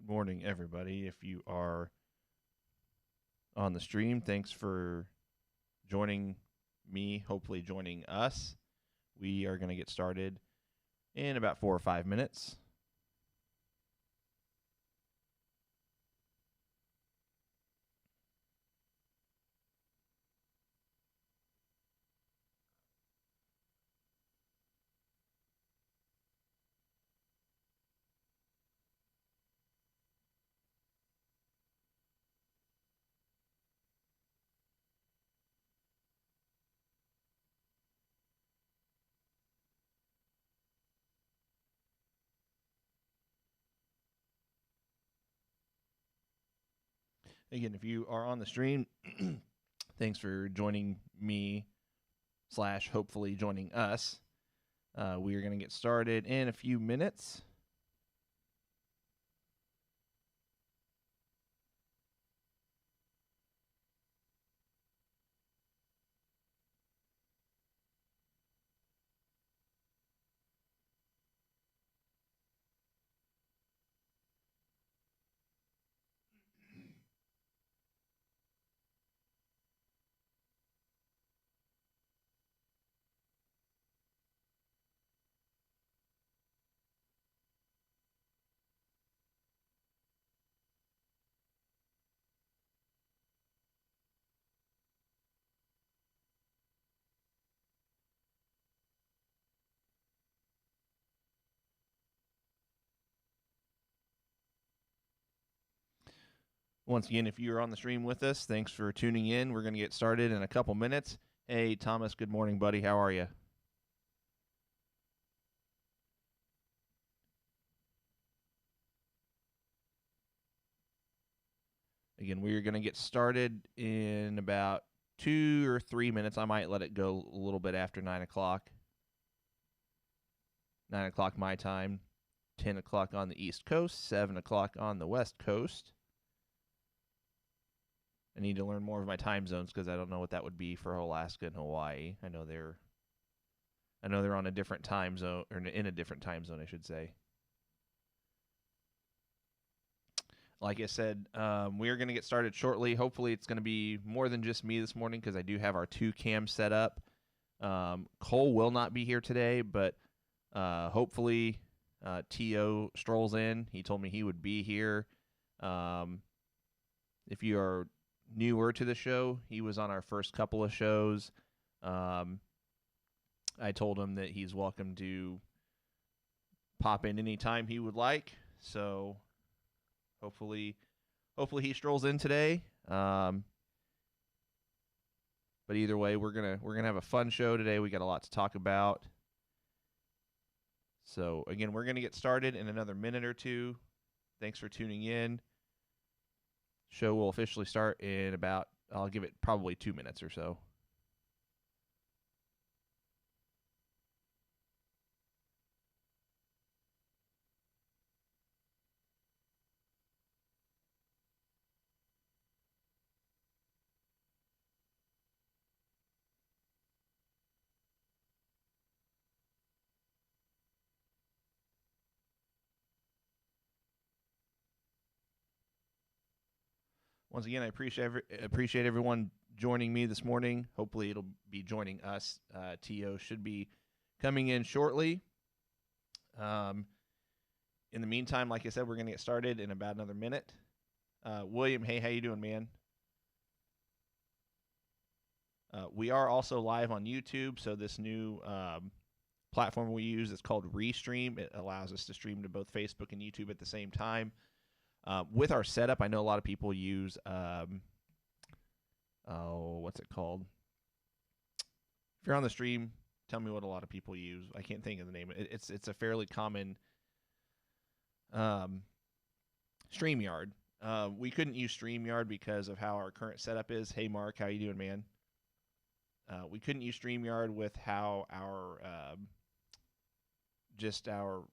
Good morning, everybody. If you are on the stream, thanks for joining me, hopefully, joining us. We are going to get started in about 4 or 5 minutes. Again, if you are on the stream, thanks for joining me, slash, hopefully, joining us. We are going to get started in a few minutes. Once again, if you're on the stream with us, thanks for tuning in. We're going to get started in a couple minutes. Hey, Thomas, good morning, buddy. How are you? Again, we are going to get started in about 2 or 3 minutes. I might let it go a little bit after 9 o'clock. 9 o'clock my time, 10 o'clock on the East Coast, 7 o'clock on the West Coast. I need to learn more of my time zones because I don't know what that would be for Alaska and Hawaii. I know they're on a different time zone, or in a different time zone, I should say. Like I said, we are going to get started shortly. Hopefully, it's going to be more than just me this morning because I do have our 2 cams set up. Cole will not be here today, but hopefully T.O. strolls in. He told me he would be here. If you are newer to the show, he was on our first couple of shows. I told him that he's welcome to pop in anytime he would like. So hopefully he strolls in today. But either way, we're gonna have a fun show today. We got a lot to talk about. So again, we're gonna get started in another minute or two. Thanks for tuning in. Show will officially start in about, I'll give it probably 2 minutes or so. Once again, I appreciate everyone joining me this morning. Hopefully, it'll be joining us. To should be coming in shortly. In the meantime, like I said, we're going to get started in about another minute. William, hey, how you doing, man? We are also live on YouTube, so this new platform we use is called Restream. It allows us to stream to both Facebook and YouTube at the same time. With our setup, I know a lot of people use what's it called? If you're on the stream, tell me what a lot of people use. I can't think of the name. It's a fairly common StreamYard. We couldn't use StreamYard because of how our current setup is. Hey, Mark, how you doing, man? We couldn't use StreamYard with how our just our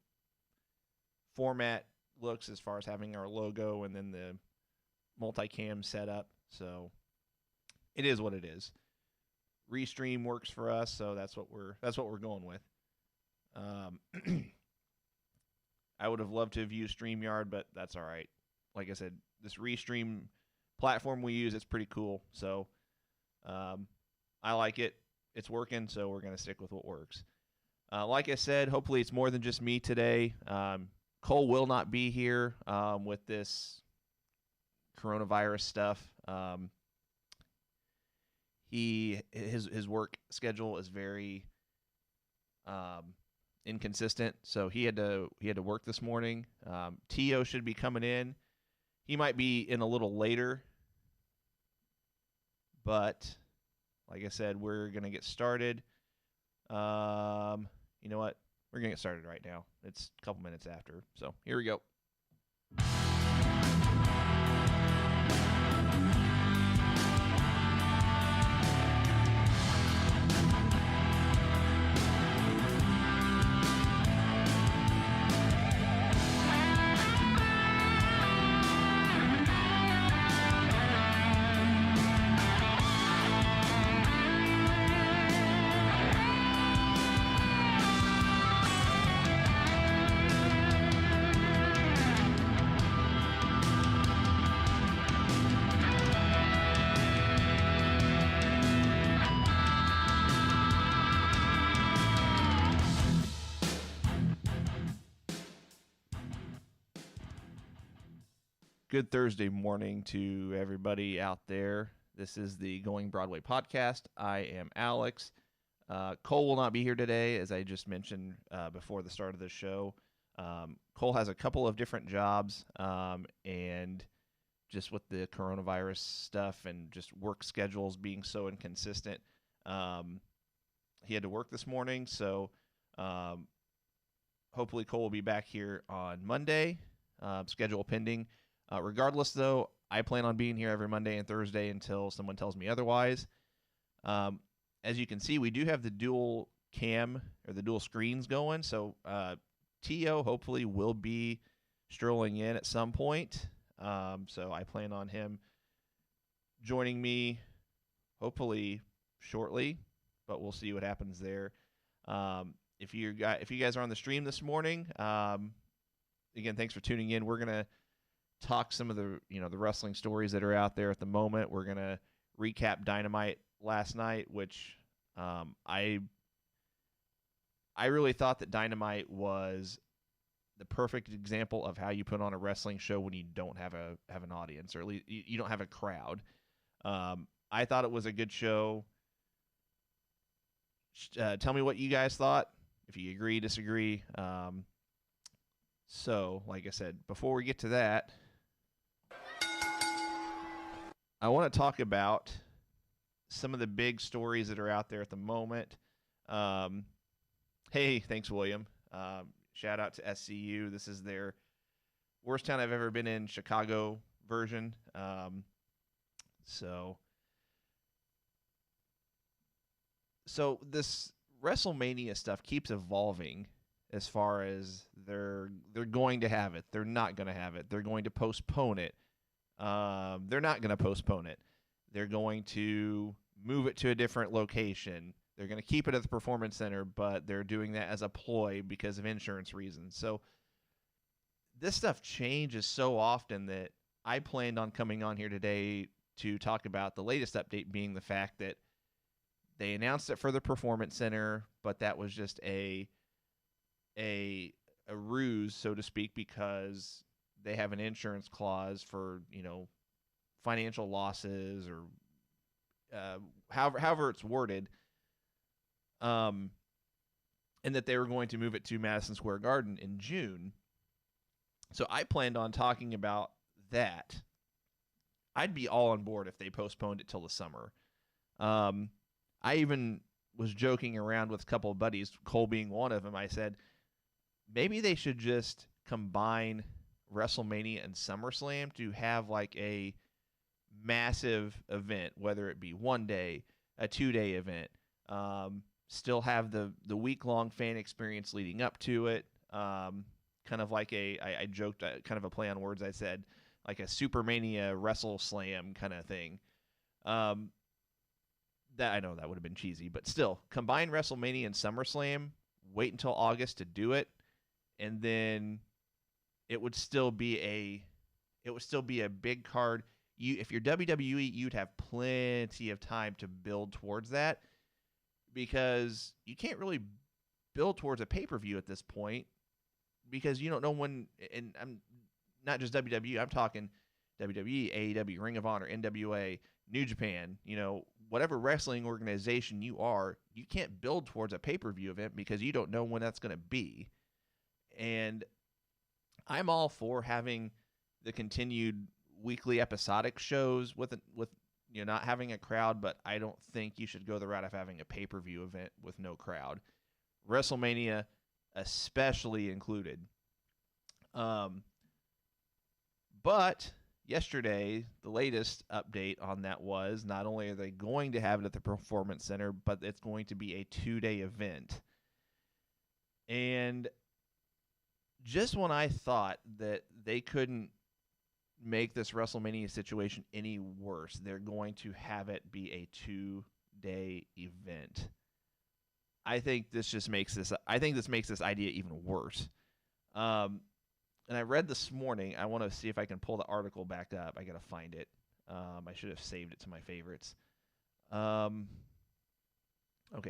format looks as far as having our logo and then the multicam setup. So it is what it is. Restream works for us, so that's what we're going with. I would have loved to have used StreamYard, but that's all right. like I said, this Restream platform we use, it's pretty cool. So I like it. It's working, so we're going to stick with what works. Like I said, hopefully it's more than just me today. Cole will not be here with this coronavirus stuff. His work schedule is very inconsistent, so he had to work this morning. Tio should be coming in. He might be in a little later, but like I said, we're gonna get started. You know what? We're gonna get started right now. It's a couple minutes after, so here we go. Good Thursday morning to everybody out there. This is the Going Broadway podcast. I am Alex. Cole will not be here today, as I just mentioned before the start of the show. Cole has a couple of different jobs, and just with the coronavirus stuff and just work schedules being so inconsistent, he had to work this morning. So hopefully Cole will be back here on Monday, schedule pending. Regardless, though, I plan on being here every Monday and Thursday until someone tells me otherwise. As you can see, we do have the dual cam or the dual screens going. So Tio hopefully will be strolling in at some point. So I plan on him joining me hopefully shortly, but we'll see what happens there. If you guys are on the stream this morning, again, thanks for tuning in. We're gonna talk some of the the wrestling stories that are out there at the moment. We're gonna recap Dynamite last night, which I really thought that Dynamite was the perfect example of how you put on a wrestling show when you don't have an audience, or at least you don't have a crowd. I thought it was a good show. Tell me what you guys thought, if you agree, disagree. So, like I said, before we get to that, I want to talk about some of the big stories that are out there at the moment. Hey, thanks, William. Shout out to SCU. This is their worst town I've ever been in, Chicago version. So this WrestleMania stuff keeps evolving as far as they're going to have it. They're not going to have it. They're going to postpone it. They're not going to postpone it. They're going to move it to a different location. They're going to keep it at the Performance Center, but they're doing that as a ploy because of insurance reasons. So this stuff changes so often that I planned on coming on here today to talk about the latest update being the fact that they announced it for the Performance Center, but that was just a ruse, so to speak, because they have an insurance clause for, financial losses or however it's worded, and that they were going to move it to Madison Square Garden in June. So I planned on talking about that. I'd be all on board if they postponed it till the summer. I even was joking around with a couple of buddies, Cole being one of them. I said, maybe they should just combine WrestleMania and SummerSlam to have like a massive event, whether it be 1 day, a 2-day event, still have the week-long fan experience leading up to it, kind of like I joked, kind of a play on words. I said like a Supermania WrestleSlam kind of thing. That I know that would have been cheesy, but still, combine WrestleMania and SummerSlam, wait until August to do it, and then it would still be it would still be a big card. If you're WWE, you'd have plenty of time to build towards that, because you can't really build towards a pay-per-view at this point, because you don't know when. And I'm not just WWE. I'm talking WWE, AEW, Ring of Honor, NWA, New Japan. Whatever wrestling organization you are, you can't build towards a pay-per-view event because you don't know when that's going to be. And I'm all for having the continued weekly episodic shows with not having a crowd, but I don't think you should go the route of having a pay-per-view event with no crowd. WrestleMania especially included. But yesterday, the latest update on that was not only are they going to have it at the Performance Center, but it's going to be a 2-day event. And just when I thought that they couldn't make this WrestleMania situation any worse, they're going to have it be a 2-day event. I think this makes this idea even worse. And I read this morning. I want to see if I can pull the article back up. I got to find it. I should have saved it to my favorites. Okay,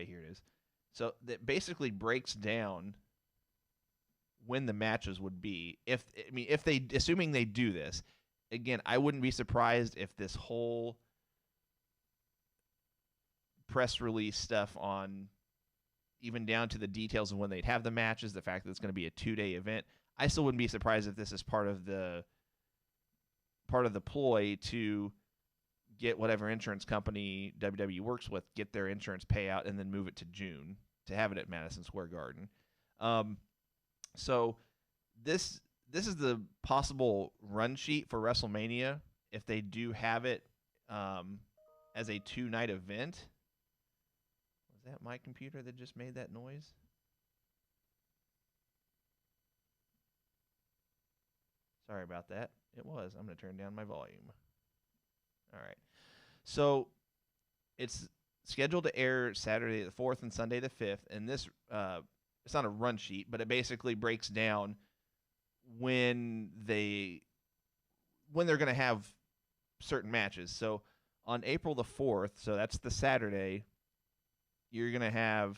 here it is. So that basically breaks down when the matches would be. Assuming they do this, again, I wouldn't be surprised if this whole press release stuff on even down to the details of when they'd have the matches, the fact that it's going to be a 2-day event, I still wouldn't be surprised if this is part of the ploy to get whatever insurance company WWE works with, get their insurance payout, and then move it to June to have it at Madison Square Garden. So this is the possible run sheet for WrestleMania if they do have it as a 2-night event. Was that my computer that just made that noise? Sorry about that. It was. I'm going to turn down my volume. All right. So it's scheduled to air Saturday the 4th and Sunday the 5th. And this, it's not a run sheet, but it basically breaks down when they're going to have certain matches. So on April the 4th, so that's the Saturday, you're going to have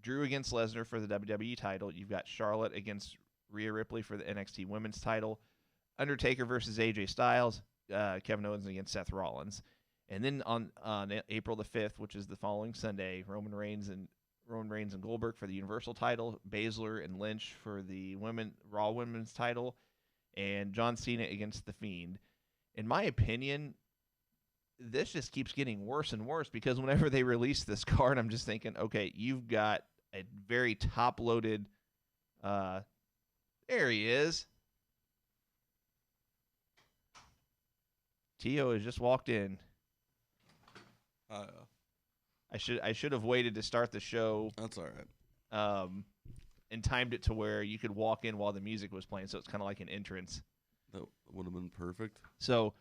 Drew against Lesnar for the WWE title. You've got Charlotte against Rhea Ripley for the NXT Women's title. Undertaker versus AJ Styles. Kevin Owens against Seth Rollins. And then on April the 5th, which is the following Sunday, Roman Reigns and Goldberg for the Universal title. Baszler and Lynch for the Raw Women's title. And John Cena against The Fiend. In my opinion, this just keeps getting worse and worse, because whenever they release this card, I'm just thinking, okay, you've got a very top-loaded. There he is. Tio has just walked in. I should have waited to start the show. That's all right. And timed it to where you could walk in while the music was playing, so it's kind of like an entrance. That would have been perfect. So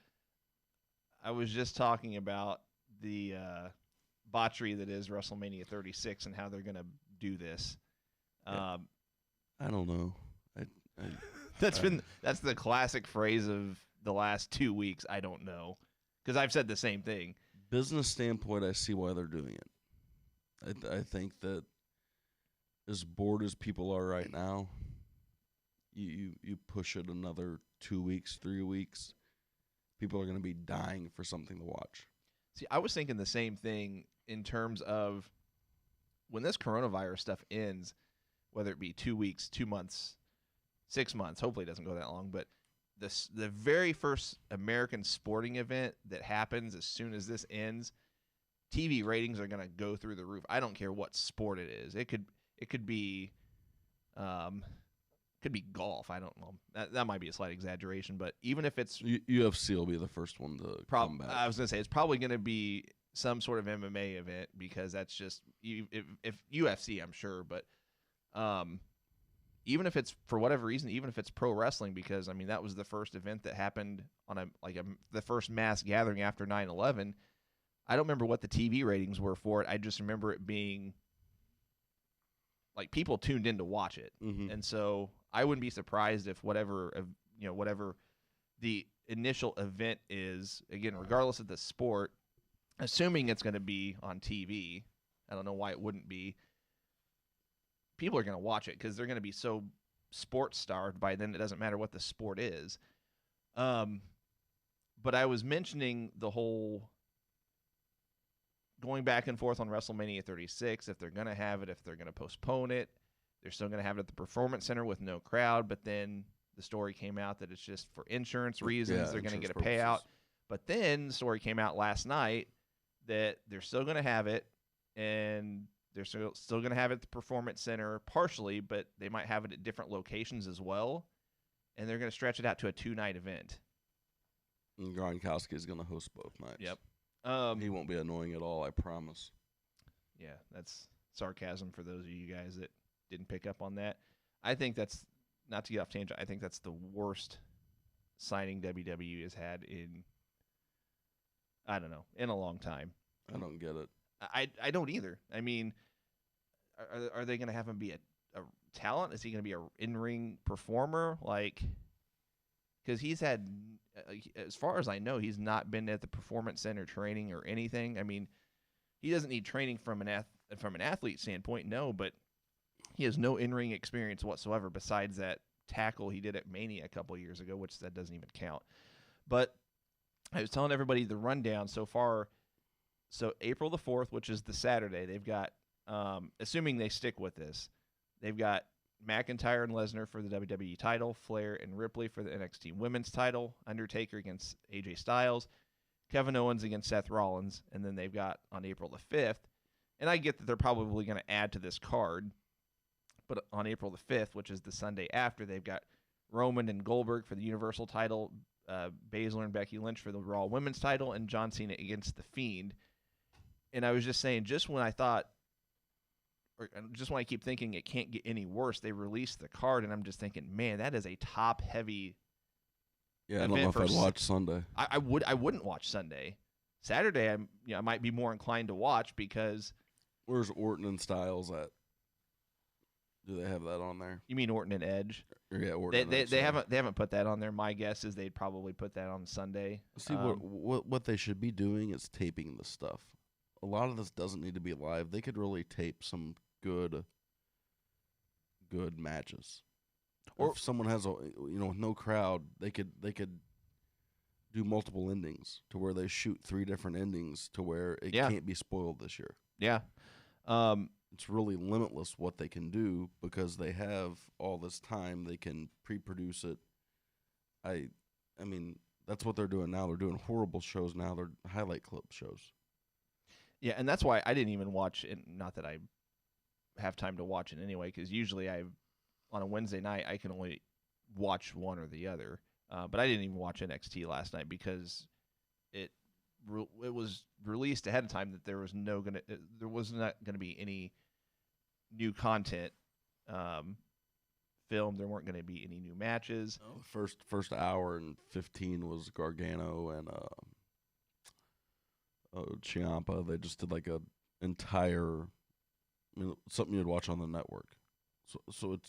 I was just talking about the botchery that is WrestleMania 36 and how they're going to do this. I don't know. That's the classic phrase of the last 2 weeks. I don't know, because I've said the same thing. Business standpoint, I see why they're doing it. I think that as bored as people are right now, you push it another 2 weeks, 3 weeks, people are going to be dying for something to watch. See, I was thinking the same thing in terms of when this coronavirus stuff ends, whether it be 2 weeks, 2 months, 6 months, hopefully it doesn't go that long, but the very first American sporting event that happens as soon as this ends, TV ratings are going to go through the roof. I don't care what sport it is. It could be golf. I don't know. That might be a slight exaggeration, but even if it's UFC will be the first one to come back. I was going to say it's probably going to be some sort of MMA event, because that's just if UFC, I'm sure, but even if it's for whatever reason, even if it's pro wrestling, because I mean that was the first event that happened on the first mass gathering after 9/11. I don't remember what the TV ratings were for it. I just remember it being like people tuned in to watch it. Mm-hmm. And so I wouldn't be surprised if whatever the initial event is, again, regardless of the sport, assuming it's going to be on TV. I don't know why it wouldn't be. People are going to watch it because they're going to be so sports starved by then. It doesn't matter what the sport is. But I was mentioning the whole going back and forth on WrestleMania 36, if they're going to have it, if they're going to postpone it. They're still going to have it at the Performance Center with no crowd, but then the story came out that it's just for insurance reasons. They're going to get a payout. But then the story came out last night that they're still going to have it, and they're still going to have it at the Performance Center partially, but they might have it at different locations as well, and they're going to stretch it out to a 2-night event. And Gronkowski is going to host both nights. Yep. He won't be annoying at all, I promise. Yeah, that's sarcasm for those of you guys that didn't pick up on that. I think that's, not to get off tangent, I think that's the worst signing WWE has had in, I don't know, in a long time. I don't get it. I don't either. I mean, are they going to have him be a talent? Is he going to be an in-ring performer? Like, because he's had, as far as I know, he's not been at the Performance Center training or anything. I mean, he doesn't need training from an athlete standpoint, no, but he has no in-ring experience whatsoever besides that tackle he did at Mania a couple years ago, which that doesn't even count. But I was telling everybody the rundown so far. So April the 4th, which is the Saturday, they've got, assuming they stick with this, they've got McIntyre and Lesnar for the WWE title, Flair and Ripley for the NXT Women's title, Undertaker against AJ Styles, Kevin Owens against Seth Rollins, and then they've got on April the 5th, and I get that they're probably going to add to this card, but on April the 5th, which is the Sunday after, they've got Roman and Goldberg for the Universal title, Baszler and Becky Lynch for the Raw Women's title, and John Cena against The Fiend. And I was just saying, just when I keep thinking it can't get any worse, they released the card, and I'm just thinking, man, that is a top-heavy. Yeah, I don't know if I'd watch Sunday. I wouldn't watch Sunday. Saturday, I might be more inclined to watch because. Where's Orton and Styles at? Do they have that on there? You mean Orton and Edge? Yeah, Orton. They haven't put that on there. My guess is they'd probably put that on Sunday. See, what they should be doing is taping the stuff. A lot of this doesn't need to be live. They could really tape some good matches. Or if someone has with no crowd, they could do multiple endings to where they shoot 3 different endings to where it can't be spoiled this year. Yeah. It's really limitless what they can do because they have all this time. They can pre-produce it. I mean, that's what they're doing now. They're doing horrible shows now. They're highlight clip shows. Yeah, and that's why I didn't even watch it. Not that I have time to watch it anyway, because usually on a Wednesday night, I can only watch one or the other. But I didn't even watch NXT last night because it was released ahead of time that there was not going to be any new content filmed. There weren't going to be any new matches. Oh, the first hour and 15 was Gargano and Ciampa. They just did like a entire, something you'd watch on the network. So it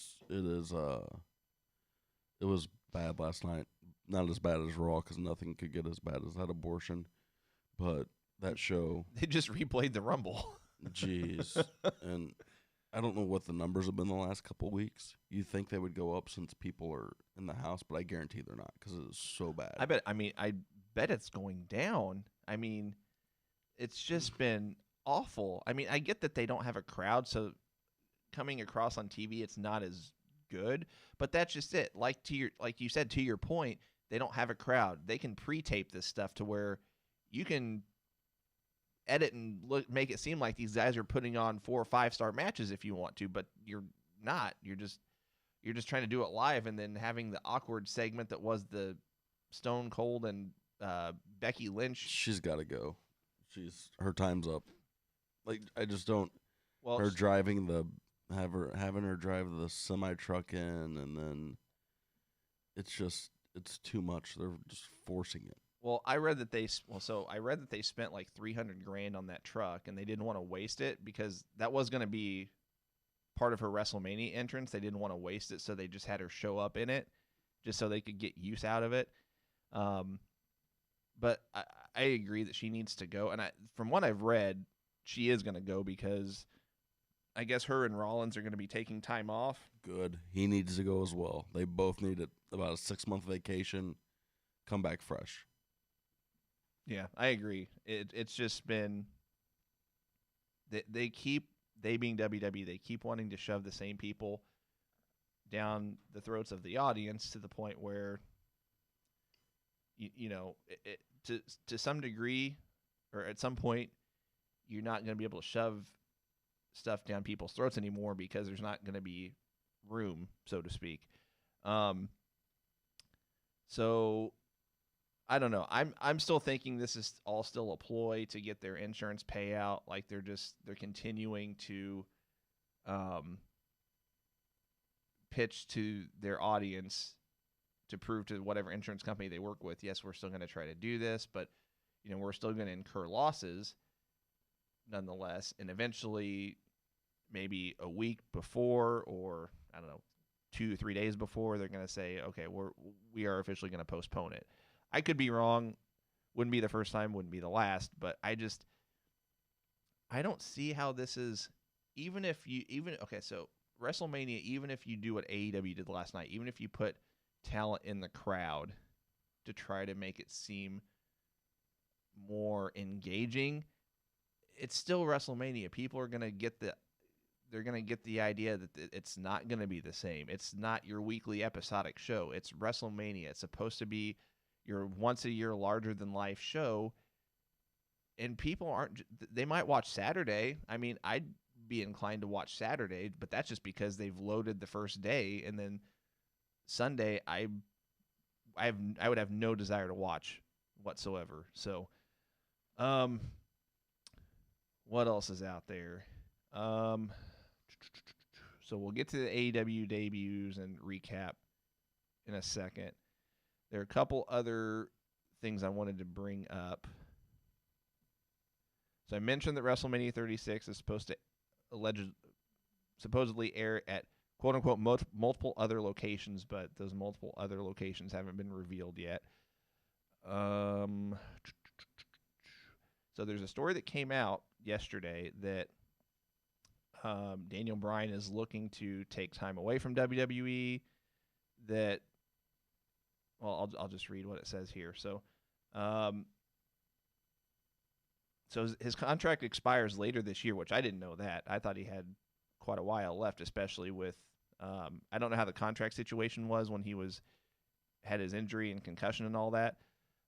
was bad last night. Not as bad as Raw because nothing could get as bad as that abortion. But that show, they just replayed the Rumble. Jeez, and I don't know what the numbers have been the last couple of weeks. You think they would go up since people are in the house, but I guarantee they're not because it is so bad. I bet it's going down. I mean, it's just been awful. I mean, I get that they don't have a crowd, so coming across on TV, it's not as good. But that's just it. Like you said, to your point, they don't have a crowd. They can pre-tape this stuff to where you can edit and make it seem like these guys are putting on 4 or 5-star matches if you want to, but you're not. You're just trying to do it live, and then having the awkward segment that was the Stone Cold and Becky Lynch. She's got to go. Her time's up. Like, I just don't. Well, her having her drive the semi truck in, and then it's too much. They're just forcing it. Well, I read that they spent like $300,000 on that truck, and they didn't want to waste it because that was going to be part of her WrestleMania entrance. They didn't want to waste it, so they just had her show up in it, just so they could get use out of it. But I agree that she needs to go, and from what I've read, she is going to go because I guess her and Rollins are going to be taking time off. Good. He needs to go as well. They both need about a 6-month vacation, come back fresh. Yeah, I agree. It's just been they being WWE, they keep wanting to shove the same people down the throats of the audience to the point where to some degree, or at some point, you're not going to be able to shove stuff down people's throats anymore because there's not going to be room, so to speak. So I don't know. I'm still thinking this is all still a ploy to get their insurance payout. Like they're continuing to pitch to their audience to prove to whatever insurance company they work with, yes, we're still going to try to do this, but we're still going to incur losses nonetheless. And eventually, maybe a week before, or I don't know, 2-3 days before, they're going to say, okay, we are officially going to postpone it. I could be wrong. Wouldn't be the first time, wouldn't be the last, but I don't see how this is, so WrestleMania, even if you do what AEW did last night, even if you put talent in the crowd to try to make it seem more engaging, it's still WrestleMania. People are going to get the idea that it's not going to be the same. It's not your weekly episodic show. It's WrestleMania. It's supposed to be your once a year larger than life show. And people they might watch Saturday. I mean, I'd be inclined to watch Saturday, but that's just because they've loaded the first day, and then Sunday I would have no desire to watch whatsoever. So what else is out there? So we'll get to the AEW debuts and recap in a second. There are a couple other things I wanted to bring up. So I mentioned that WrestleMania 36 is supposed to supposedly air at quote-unquote multiple other locations, but those multiple other locations haven't been revealed yet. So there's a story that came out yesterday that Daniel Bryan is looking to take time away from WWE. I'll just read what it says here. So his contract expires later this year, which I didn't know that. I thought he had quite a while left, especially with I don't know how the contract situation was when he had his injury and concussion and all that.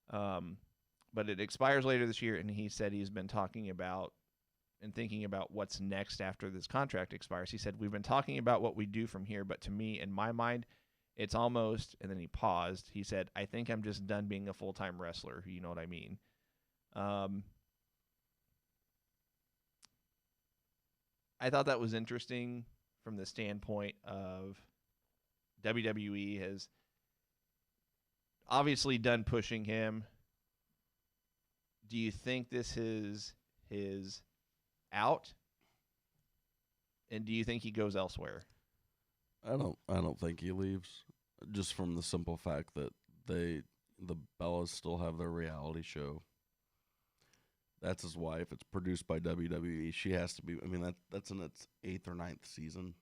But it expires later this year, and he said he's been talking about and thinking about what's next after this contract expires. He said, we've been talking about what we do from here, but to me, in my mind, it's almost, and then he paused. He said, I think I'm just done being a full-time wrestler. You know what I mean? I thought that was interesting from the standpoint of WWE has obviously done pushing him. Do you think this is his out? And do you think he goes elsewhere? I don't think he leaves, just from the simple fact that the Bellas still have their reality show. That's his wife. It's produced by WWE. She has to be. I mean, that's in its 8th or 9th season.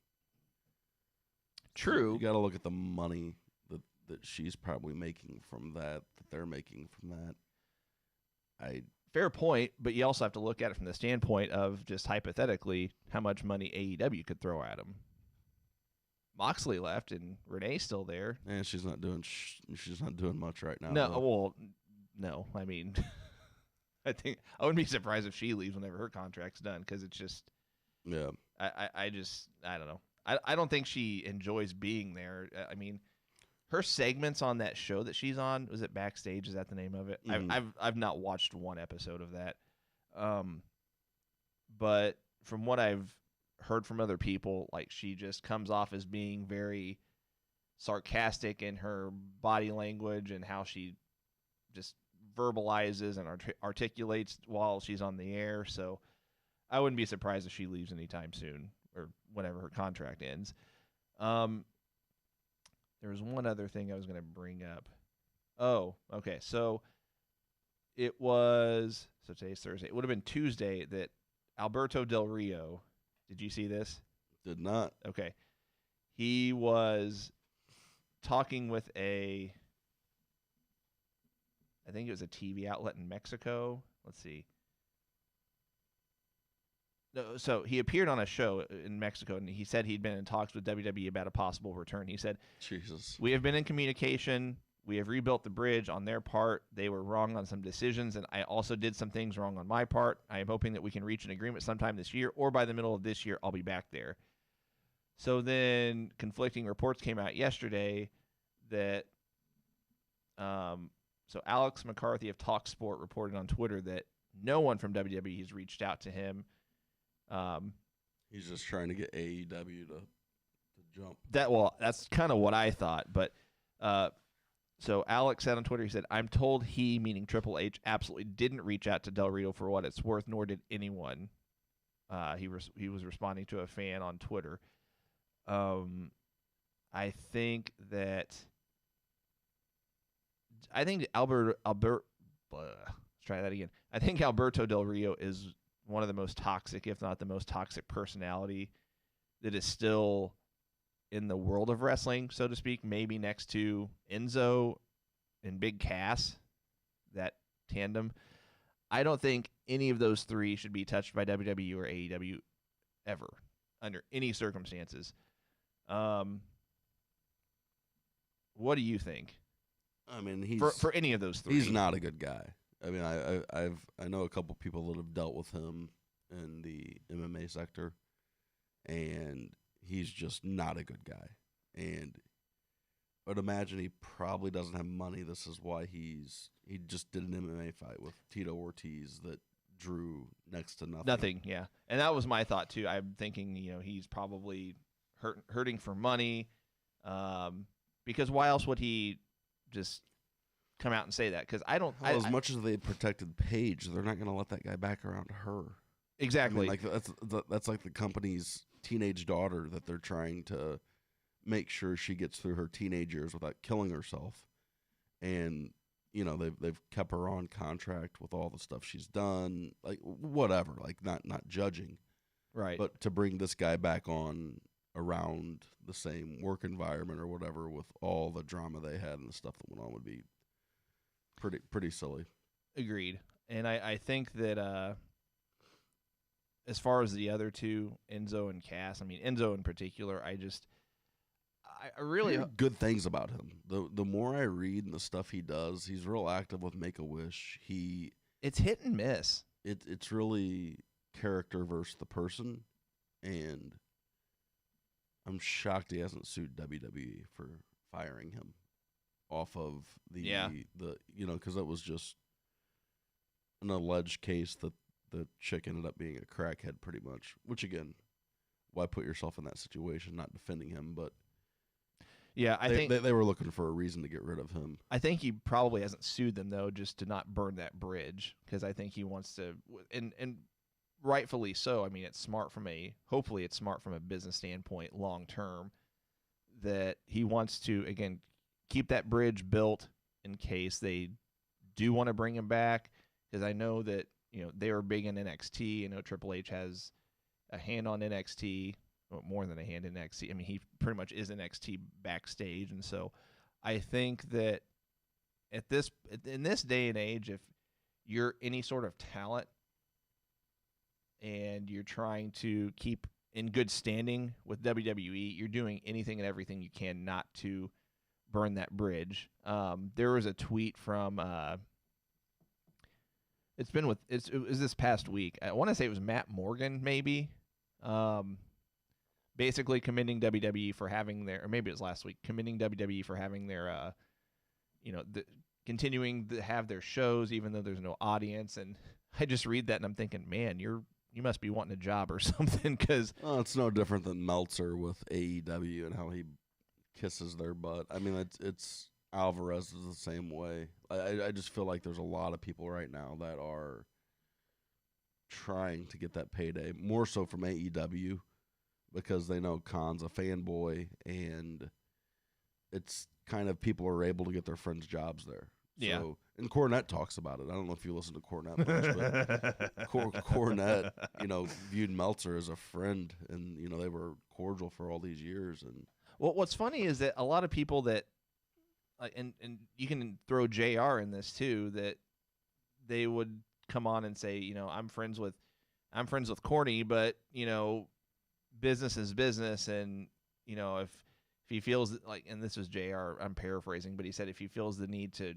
True. You got to look at the money that she's probably making from that they're making from that. Fair point, but you also have to look at it from the standpoint of just hypothetically how much money AEW could throw at him. Moxley left and Renee's still there. And she's not doing much right now. No. I mean, I wouldn't be surprised if she leaves whenever her contract's done, because it's just, yeah. I don't know. I don't think she enjoys being there. I mean, her segments on that show that she's on, was it Backstage? Is that the name of it? Mm-hmm. I've not watched one episode of that. But from what I've heard from other people, like, she just comes off as being very sarcastic in her body language and how she just verbalizes and articulates while she's on the air. So I wouldn't be surprised if she leaves anytime soon. or whenever her contract ends. There was one other thing I was going to bring up. Oh, okay. So today's Thursday. It would have been Tuesday that Alberto Del Rio. Did you see this? Did not. Okay. He was talking with I think it was a TV outlet in Mexico. Let's see. No, so he appeared on a show in Mexico, and he said he'd been in talks with WWE about a possible return. He said, Jesus. "We have been in communication. We have rebuilt the bridge on their part. They were wrong on some decisions, and I also did some things wrong on my part. I am hoping that we can reach an agreement sometime this year, or by the middle of this year, I'll be back there." So then conflicting reports came out yesterday that so Alex McCarthy of TalkSport reported on Twitter that no one from WWE has reached out to him. He's just trying to get AEW to jump. That's kind of what I thought, but so Alex said on Twitter, he said, "I'm told he, meaning Triple H, absolutely didn't reach out to Del Rio for what it's worth, nor did anyone." He was responding to a fan on Twitter. I think let's try that again. I think Alberto Del Rio is one of the most toxic, if not the most toxic personality that is still in the world of wrestling, so to speak, maybe next to Enzo and Big Cass, that tandem. I don't think any of those three should be touched by WWE or AEW ever, under any circumstances. What do you think? I mean, he's for any of those three. He's not a good guy. I mean, I know a couple people that have dealt with him in the MMA sector, and he's just not a good guy. And I would imagine he probably doesn't have money. This is why he just did an MMA fight with Tito Ortiz that drew next to nothing. Nothing, yeah. And that was my thought too. I'm thinking, he's probably hurting for money, because why else would he just come out and say that? Because as much as they protected Paige, they're not going to let that guy back around her. Exactly. I mean, that's like the company's teenage daughter that they're trying to make sure she gets through her teenage years without killing herself. And they've kept her on contract with all the stuff she's done, like whatever, like not judging, right? But to bring this guy back on around the same work environment or whatever with all the drama they had and the stuff that went on would be pretty silly. Agreed. And I think that as far as the other two, Enzo and Cass, I mean Enzo in particular, I really good things about him. The more I read and the stuff he does, he's real active with Make-A-Wish. It's hit and miss. It's really character versus the person, and I'm shocked he hasn't sued WWE for firing him off of because it was just an alleged case that the chick ended up being a crackhead pretty much, which again, why put yourself in that situation? Not defending him, but yeah, I think they were looking for a reason to get rid of him. I think he probably hasn't sued them though, just to not burn that bridge, because I think he wants to, and rightfully so. I mean, hopefully it's smart from a business standpoint long term, that he wants to, again, keep that bridge built in case they do want to bring him back, because I know that they were big in NXT. I know Triple H has a hand on NXT, well, more than a hand in NXT. I mean, he pretty much is NXT backstage, and so I think that in this day and age, if you're any sort of talent and you're trying to keep in good standing with WWE, you're doing anything and everything you can not to burn that bridge. There was a tweet from it was this past week. I want to say it was Matt Morgan, maybe. Basically commending WWE for having or maybe it was last week, commending WWE for having their continuing to have their shows even though there's no audience. And I just read that and I'm thinking, man, you must be wanting a job or something, because it's no different than Meltzer with AEW and how he kisses their butt. I mean, it's Alvarez is the same way. I just feel like there's a lot of people right now that are trying to get that payday, more so from AEW because they know Khan's a fanboy, and it's kind of people are able to get their friends jobs there. Yeah. So, and Cornette talks about it. I don't know if you listen to Cornette much, but Cornette, viewed Meltzer as a friend, and they were cordial for all these years. And Well, what's funny is that a lot of people that, and you can throw JR in this too, that they would come on and say, I'm friends with Corny, but business is business, and if he feels like, and this was JR, I'm paraphrasing, but he said if he feels the need to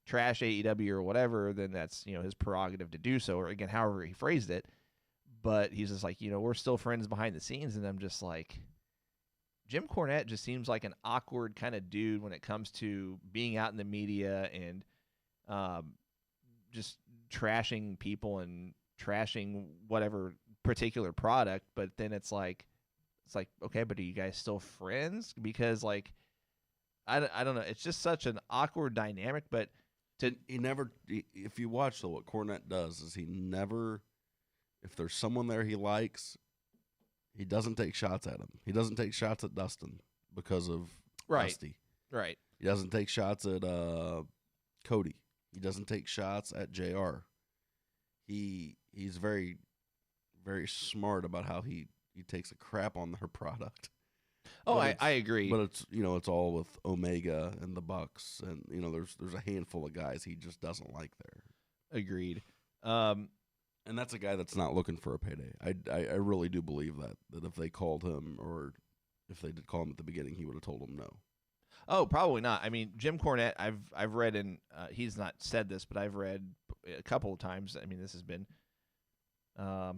trash AEW or whatever, then that's his prerogative to do so, or again, however he phrased it. But he's just like, we're still friends behind the scenes, and I'm just like, Jim Cornette just seems like an awkward kind of dude when it comes to being out in the media and just trashing people and trashing whatever particular product. But then it's like, okay, but are you guys still friends? Because like, I don't know. It's just such an awkward dynamic. But if you watch what Cornette does is he never, if there's someone there he likes, he doesn't take shots at him. He doesn't take shots at Dustin because of Dusty. Right. He doesn't take shots at Cody. He doesn't take shots at JR. He's very, very smart about how he takes a crap on their product. Oh, I agree. But it's all with Omega and the Bucks, and there's a handful of guys he just doesn't like there. Agreed. And that's a guy that's not looking for a payday. I really do believe that if they called him, or if they did call him at the beginning, he would have told them no. Oh, probably not. I mean, Jim Cornette, I've read, and he's not said this, but I've read a couple of times. I mean, this has been, I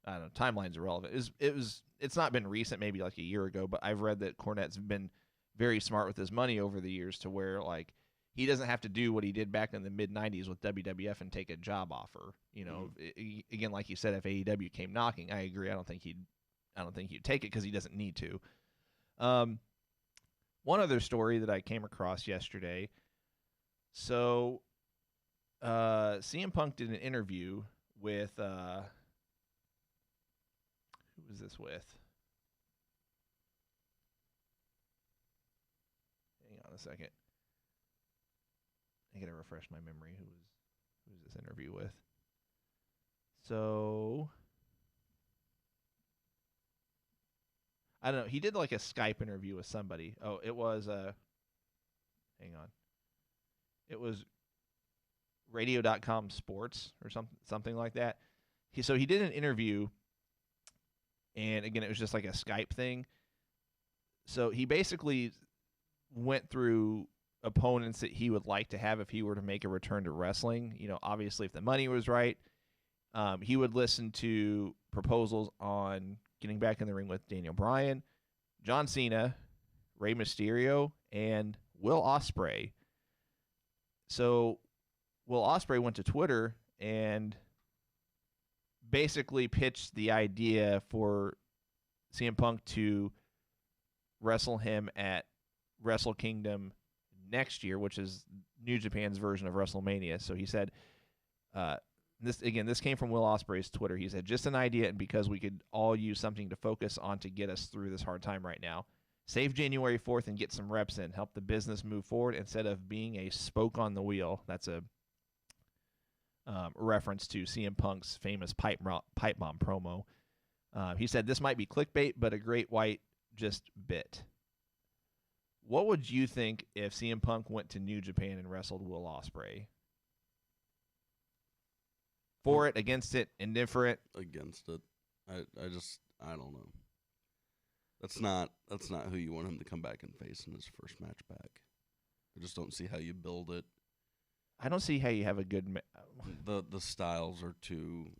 don't know, timeline's irrelevant. It's not been recent, maybe like a year ago, but I've read that Cornette's been very smart with his money over the years, to where like he doesn't have to do what he did back in the mid '90s with WWF and take a job offer. Again, like you said, if AEW came knocking, I agree. I don't think he'd take it because he doesn't need to. One other story that I came across yesterday. So, CM Punk did an interview with who was this with? Hang on a second. I gotta refresh my memory. Who's this interview with? So I don't know. He did like a Skype interview with somebody. Oh, it was hang on. It was radio.com sports or something like that. He did an interview, and again, it was just like a Skype thing. So he basically went through opponents that he would like to have if he were to make a return to wrestling. Obviously if the money was right, he would listen to proposals on getting back in the ring with Daniel Bryan, John Cena, Rey Mysterio, and Will Ospreay. So Will Ospreay went to Twitter and basically pitched the idea for CM Punk to wrestle him at Wrestle Kingdom next year, which is New Japan's version of WrestleMania. So he said, this came from Will Ospreay's Twitter. He said, just an idea, and because we could all use something to focus on to get us through this hard time right now. Save January 4th and get some reps in. Help the business move forward instead of being a spoke on the wheel. That's a reference to CM Punk's famous pipe bomb promo. He said, this might be clickbait, but a great white just bit. What would you think if CM Punk went to New Japan and wrestled Will Ospreay? For it, against it, indifferent? Against it. I don't know. That's not who you want him to come back and face in his first match back. I just don't see how you build it. I don't see how you have a good... The styles are too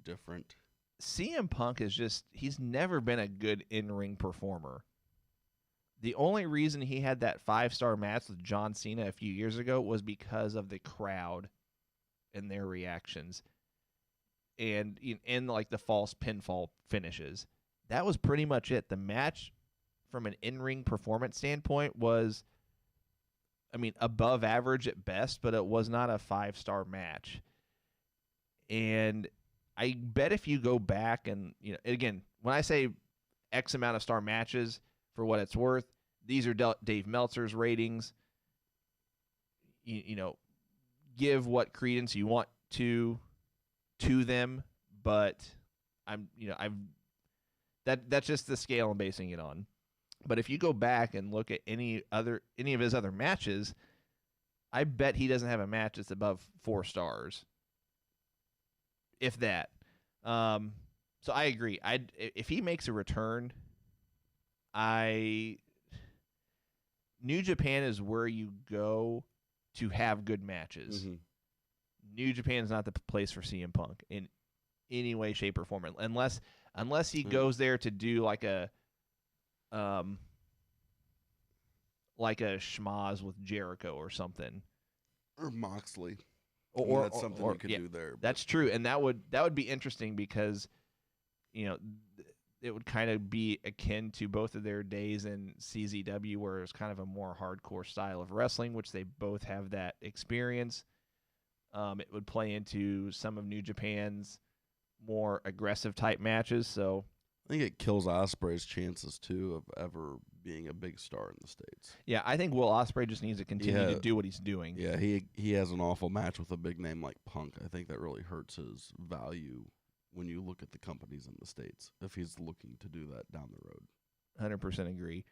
different. CM Punk is just... He's never been a good in-ring performer. The only reason he had that 5-star match with John Cena a few years ago was because of the crowd and their reactions, and like the false pinfall finishes. That was pretty much it. The match, from an in-ring performance standpoint, was, above average at best, but it was not a 5-star match. And I bet if you go back and, again, when I say X amount of star matches, for what it's worth, these are Dave Meltzer's ratings. Give what credence you want to them, but that's just the scale I'm basing it on. But if you go back and look at any of his other matches, I bet he doesn't have a match that's above 4 stars, if that. So I agree. If he makes a return, New Japan is where you go to have good matches. Mm-hmm. New Japan is not the place for CM Punk in any way, shape, or form, unless he goes there to do like a schmoz with Jericho or something, or Moxley. Or that's something you could do there. That's true, and that would be interesting because it would kind of be akin to both of their days in CZW, where it's kind of a more hardcore style of wrestling, which they both have that experience. It would play into some of New Japan's more aggressive type matches. So I think it kills Ospreay's chances too of ever being a big star in the States. Yeah, I think Will Ospreay just needs to continue to do what he's doing. Yeah, he has an awful match with a big name like Punk. I think that really hurts his value when you look at the companies in the States, if he's looking to do that down the road. 100% agree.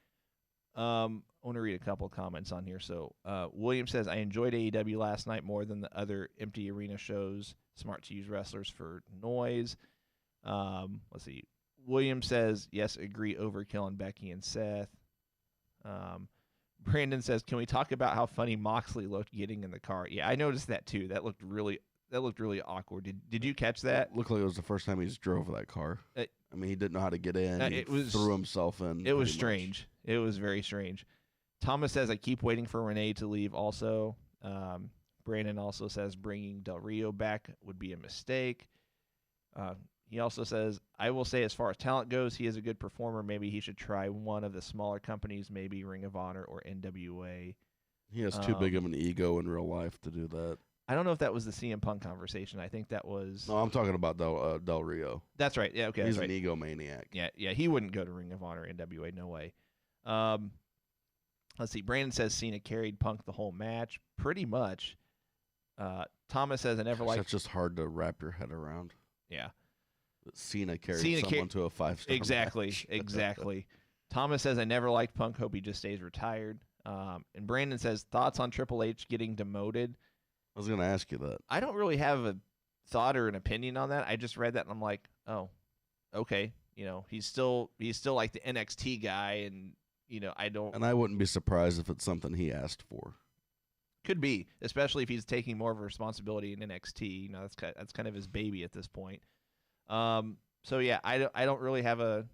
I want to read a couple of comments on here. So William says, I enjoyed AEW last night more than the other empty arena shows. Smart to use wrestlers for noise. Let's see. William says, yes, agree, overkill on Becky and Seth. Brandon says, can we talk about how funny Moxley looked getting in the car? Yeah, I noticed that too. That looked really awkward. Did you catch that? It looked like it was the first time he's drove that car. I mean, he didn't know how to get in. He threw himself in. It was strange. It was very strange. Thomas says, I keep waiting for Renee to leave also. Brandon also says bringing Del Rio back would be a mistake. He also says, I will say as far as talent goes, he is a good performer. Maybe he should try one of the smaller companies, maybe Ring of Honor or NWA. He has too big of an ego in real life to do that. I don't know if that was the CM Punk conversation. I think that was... No, I'm talking about Del Rio. That's right. Yeah, okay. He's an egomaniac. Yeah, he wouldn't go to Ring of Honor or NWA. No way. Let's see. Brandon says Cena carried Punk the whole match. Pretty much. Thomas says, I never liked... That's just hard to wrap your head around. Yeah. Cena carried someone to a 5-star match. Exactly. Thomas says, I never liked Punk. Hope he just stays retired. And Brandon says, thoughts on Triple H getting demoted? I was going to ask you that. I don't really have a thought or an opinion on that. I just read that and I'm like, oh, okay. He's still like the NXT guy, and I don't. And I wouldn't be surprised if it's something he asked for. Could be, especially if he's taking more of a responsibility in NXT. That's kind of his baby at this point. So yeah, I don't really have a.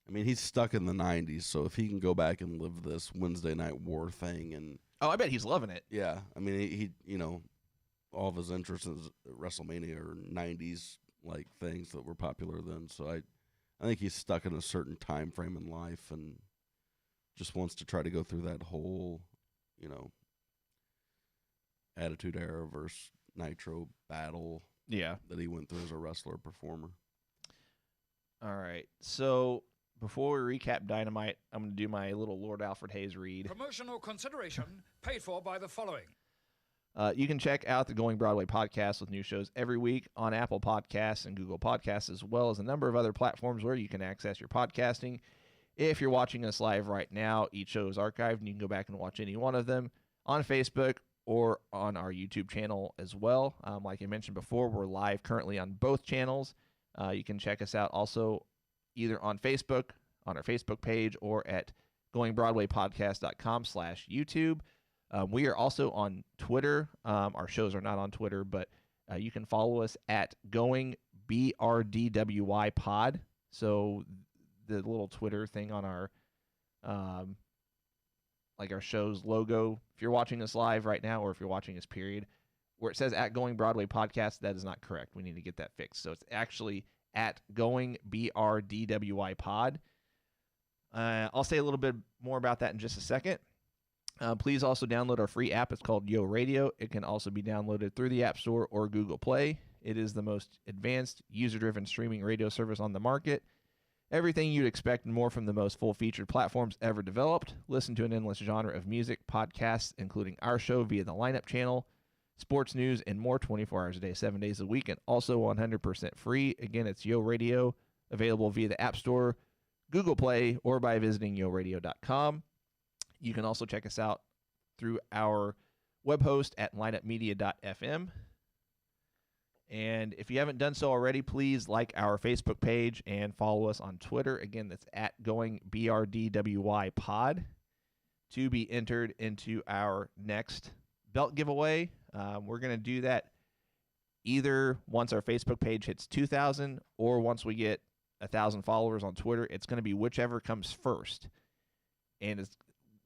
I mean, he's stuck in the 90s, so if he can go back and live this Wednesday Night War thing and... Oh, I bet he's loving it. Yeah. I mean, he all of his interests in WrestleMania are 90s like things that were popular then, so I think he's stuck in a certain time frame in life and just wants to try to go through that whole, Attitude Era versus Nitro battle that he went through as a wrestler performer. All right. So before we recap Dynamite, I'm going to do my little Lord Alfred Hayes read. Promotional consideration paid for by the following. You can check out the Going Broadway podcast with new shows every week on Apple Podcasts and Google Podcasts, as well as a number of other platforms where you can access your podcasting. If you're watching us live right now, each show is archived, and you can go back and watch any one of them on Facebook or on our YouTube channel as well. Like I mentioned before, we're live currently on both channels. You can check us out also either on Facebook, on our Facebook page, or at goingbroadwaypodcast.com/YouTube. We are also on Twitter. Our shows are not on Twitter, but you can follow us at Going BRDWY Pod. So the little Twitter thing on our our show's logo, if you're watching us live right now, or if you're watching us period, where it says at Going Broadway Podcast, that is not correct. We need to get that fixed. So it's actually at Going BRDWY Pod. I'll say a little bit more about that in just a second. Please also download our free app. It's called Yo Radio. It can also be downloaded through the App Store or Google Play. It is the most advanced, user-driven streaming radio service on the market. Everything you'd expect and more from the most full-featured platforms ever developed. Listen to an endless genre of music, podcasts, including our show via the Lineup channel, sports news, and more 24 hours a day, 7 days a week, and also 100% free. Again, it's Yo Radio, available via the App Store, Google Play, or by visiting yoradio.com. You can also check us out through our web host at lineupmedia.fm. And if you haven't done so already, please like our Facebook page and follow us on Twitter. Again, that's at GoingBRDWY pod to be entered into our next belt giveaway. We're going to do that either once our Facebook page hits 2,000 or once we get 1,000 followers on Twitter. It's going to be whichever comes first. And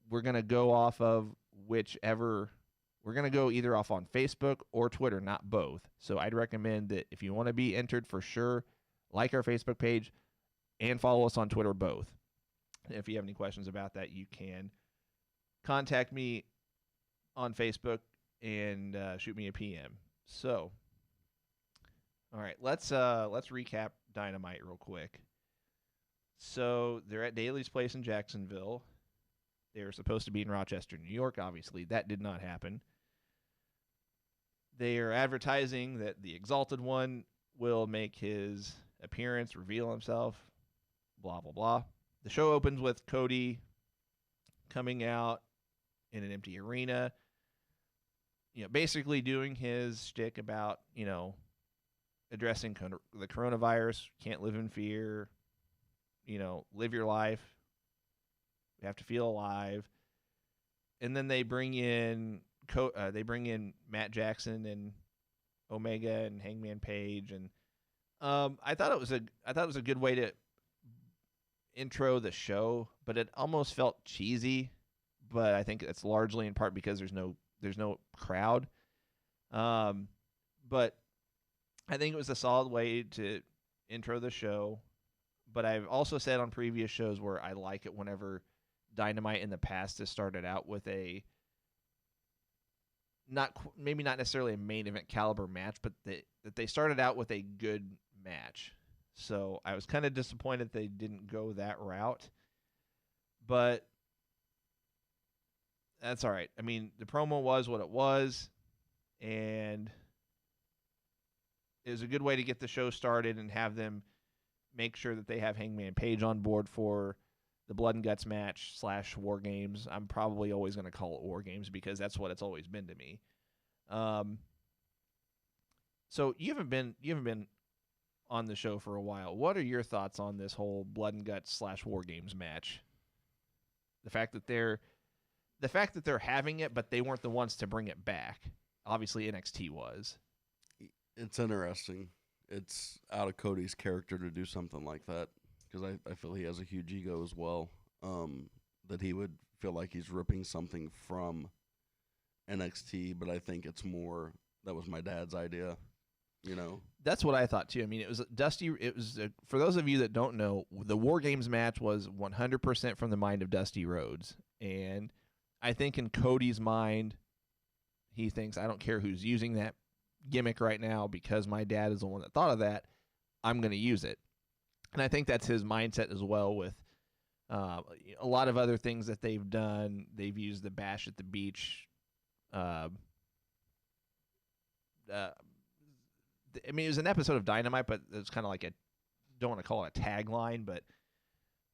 we're going to go off of whichever. We're going to go either off on Facebook or Twitter, not both. So I'd recommend that if you want to be entered for sure, like our Facebook page and follow us on Twitter both. If you have any questions about that, you can contact me on Facebook and shoot me a PM. So, all right, let's recap Dynamite real quick. So they're at Daly's Place in Jacksonville. They were supposed to be in Rochester, New York. Obviously, that did not happen. They are advertising that the Exalted One will make his appearance, reveal himself, blah, blah, blah. The show opens with Cody coming out in an empty arena, basically doing his shtick about, addressing the coronavirus, can't live in fear, live your life. You have to feel alive. And then they bring in Matt Jackson and Omega and Hangman Page, and I thought it was a good way to intro the show, but it almost felt cheesy. But I think it's largely in part because there's no crowd. But I think it was a solid way to intro the show. But I've also said on previous shows where I like it whenever Dynamite in the past has started out with a maybe not necessarily a main event caliber match, but that they started out with a good match. So I was kind of disappointed they didn't go that route. But that's all right. I mean, the promo was what it was, and it was a good way to get the show started and have them make sure that they have Hangman Page on board for the Blood and Guts match / War Games. I'm probably always going to call it War Games because that's what it's always been to me. So you haven't been on the show for a while. What are your thoughts on this whole Blood and Guts / War Games match? The fact that they're having it, but they weren't the ones to bring it back. Obviously, NXT was. It's interesting. It's out of Cody's character to do something like that because I feel he has a huge ego as well. That he would feel like he's ripping something from NXT, but I think it's more that was my dad's idea. That's what I thought too. I mean, it was Dusty. It was for those of you that don't know, the War Games match was 100% from the mind of Dusty Rhodes, and I think in Cody's mind, he thinks I don't care who's using that gimmick right now because my dad is the one that thought of that. I'm going to use it, and I think that's his mindset as well. With a lot of other things that they've done, they've used the Bash at the Beach. I mean, it was an episode of Dynamite, but it's kind of like don't want to call it a tagline, but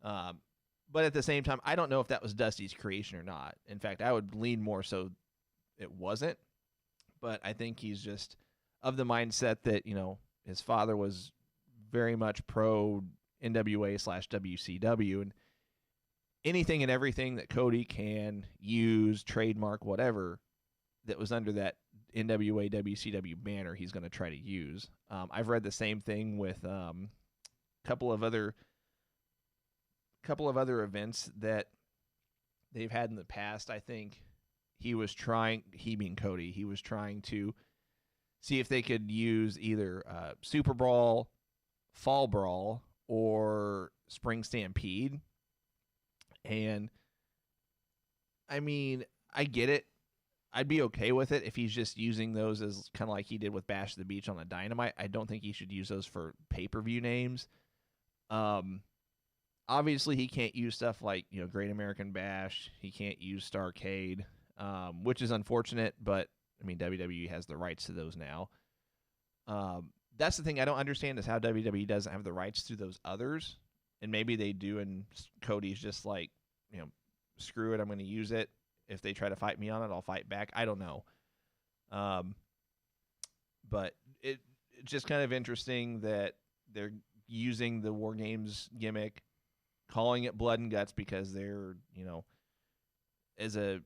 at the same time, I don't know if that was Dusty's creation or not. In fact, I would lean more so it wasn't, but I think he's just of the mindset that, his father was very much pro NWA / WCW, and anything and everything that Cody can use, trademark, whatever, that was under that NWA WCW banner, he's going to try to use. I've read the same thing with a couple of other events that they've had in the past. I think he being Cody, he was trying to see if they could use either Super Brawl, Fall Brawl, or Spring Stampede. And I mean, I get it. I'd be okay with it if he's just using those as kind of like he did with Bash at the Beach on the Dynamite. I don't think he should use those for pay-per-view names. Obviously he can't use stuff like, Great American Bash. He can't use Starrcade, which is unfortunate, but I mean, WWE has the rights to those now. That's the thing I don't understand is how WWE doesn't have the rights to those others. And maybe they do, and Cody's just like, screw it, I'm going to use it. If they try to fight me on it, I'll fight back. I don't know. But it's just kind of interesting that they're using the War Games gimmick, calling it Blood and Guts because they're, as a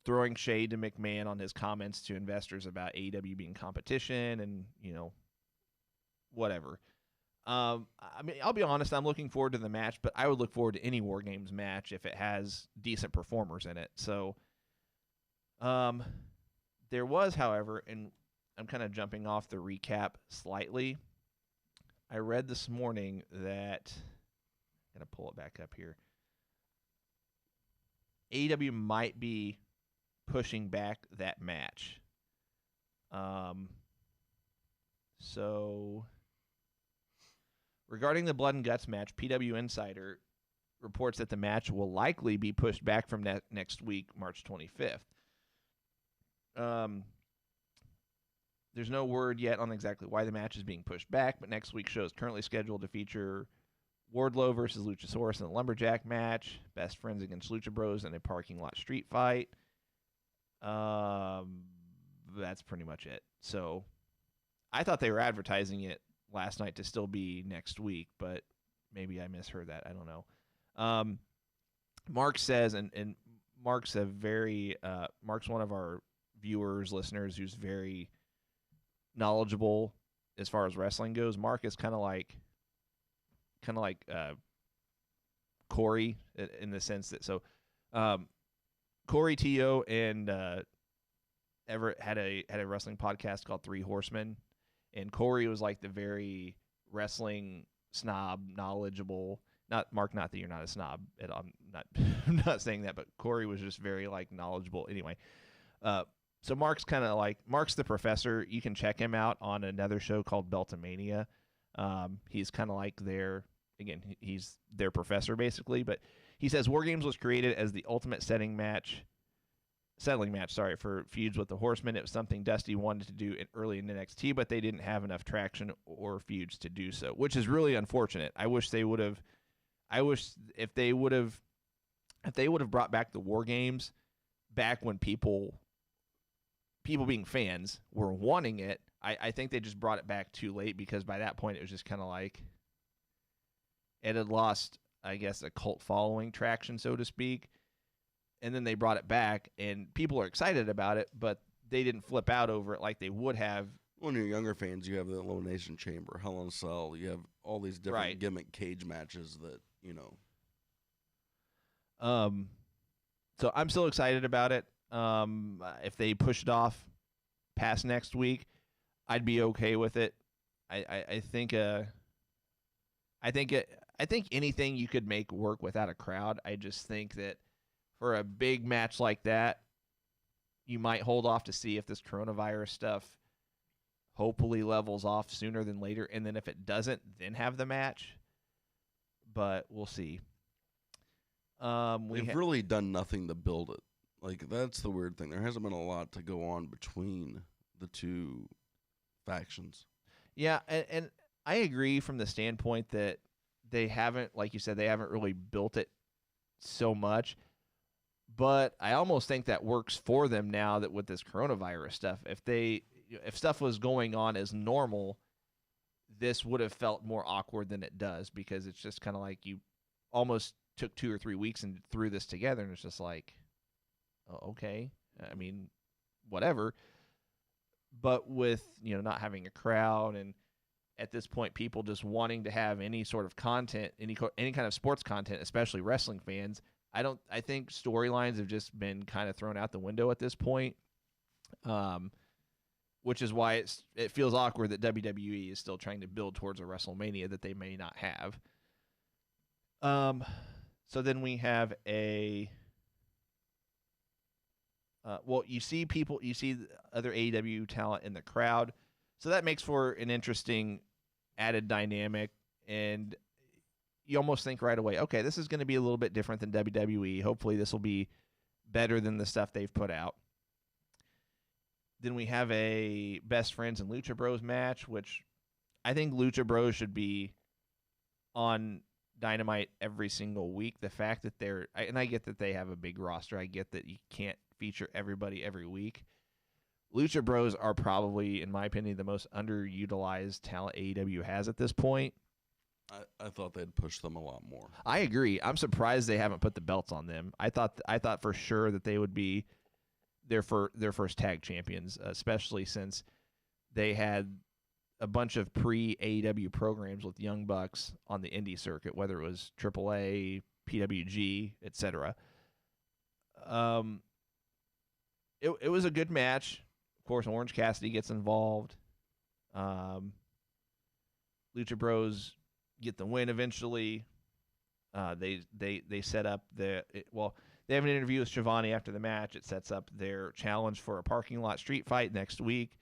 throwing shade to McMahon on his comments to investors about AEW being competition and, whatever. I mean, I'll be honest, I'm looking forward to the match, but I would look forward to any War Games match if it has decent performers in it. So, there was, however, and I'm kind of jumping off the recap slightly. I read this morning that, I'm going to pull it back up here. AEW might be pushing back that match. So, regarding the Blood and Guts match, PW Insider reports that the match will likely be pushed back from next week, March 25th. There's no word yet on exactly why the match is being pushed back, but next week's show is currently scheduled to feature Wardlow versus Luchasaurus in a lumberjack match, Best Friends against Lucha Bros in a parking lot street fight. That's pretty much it. So I thought they were advertising it last night to still be next week, but maybe I misheard that. I don't know. Mark says, and Mark's Mark's one of our viewers, listeners, who's very knowledgeable as far as wrestling goes. Mark is kind of like Corey in the sense that Corey Tio and Everett had a wrestling podcast called Three Horsemen, and Corey was like the very wrestling snob, knowledgeable. Not Mark, not that you're not a snob. I'm not saying that, but Corey was just very like knowledgeable. Anyway, so Mark's the professor. You can check him out on another show called Beltomania. He's kind of like he's their professor basically. But he says War Games was created as the ultimate settling match, for feuds with the Horsemen. It was something Dusty wanted to do early in NXT, but they didn't have enough traction or feuds to do so, which is really unfortunate. I wish they would have brought back the War Games back when people being fans were wanting it. I think they just brought it back too late because by that point it was just kind of like it had lost, I guess, a cult following traction, so to speak. And then they brought it back, and people are excited about it, but they didn't flip out over it like they would have. When you're younger fans, you have the Elimination Chamber, Hell in a Cell. You have all these different gimmick cage matches that, So I'm still excited about it. If they push it off past next week, I'd be okay with it. I think anything you could make work without a crowd. I just think that for a big match like that, you might hold off to see if this coronavirus stuff hopefully levels off sooner than later. And then if it doesn't, then have the match. But we'll see. They've really done nothing to build it. Like, that's the weird thing. There hasn't been a lot to go on between the two factions. Yeah, and I agree from the standpoint that they haven't, like you said, they haven't really built it so much. But I almost think that works for them now that with this coronavirus stuff. If stuff was going on as normal, this would have felt more awkward than it does because it's just kind of like you almost took 2 or 3 weeks and threw this together, and it's just like, oh, okay. I mean, whatever. But with, not having a crowd and at this point people just wanting to have any sort of content, any kind of sports content, especially wrestling fans, I think storylines have just been kind of thrown out the window at this point, which is why it feels awkward that WWE is still trying to build towards a WrestleMania that they may not have. So then we have a well, you see the other AEW talent in the crowd, so that makes for an interesting added dynamic, and you almost think right away, okay, this is going to be a little bit different than WWE. Hopefully, this will be better than the stuff they've put out. Then we have a Best Friends and Lucha Bros match, which I think Lucha Bros should be on Dynamite every single week. The fact that and I get that they have a big roster. I get that you can't feature everybody every week. Lucha Bros are probably, in my opinion, the most underutilized talent AEW has at this point. I thought they'd push them a lot more. I agree. I'm surprised they haven't put the belts on them. I thought for sure that they would be their first tag champions, especially since they had a bunch of pre-AEW programs with Young Bucks on the indie circuit, whether it was AAA, PWG, etc. It was a good match. Of course, Orange Cassidy gets involved. Lucha Bros get the win eventually. They set up they have an interview with Shivani after the match. It sets up their challenge for a parking lot street fight next week,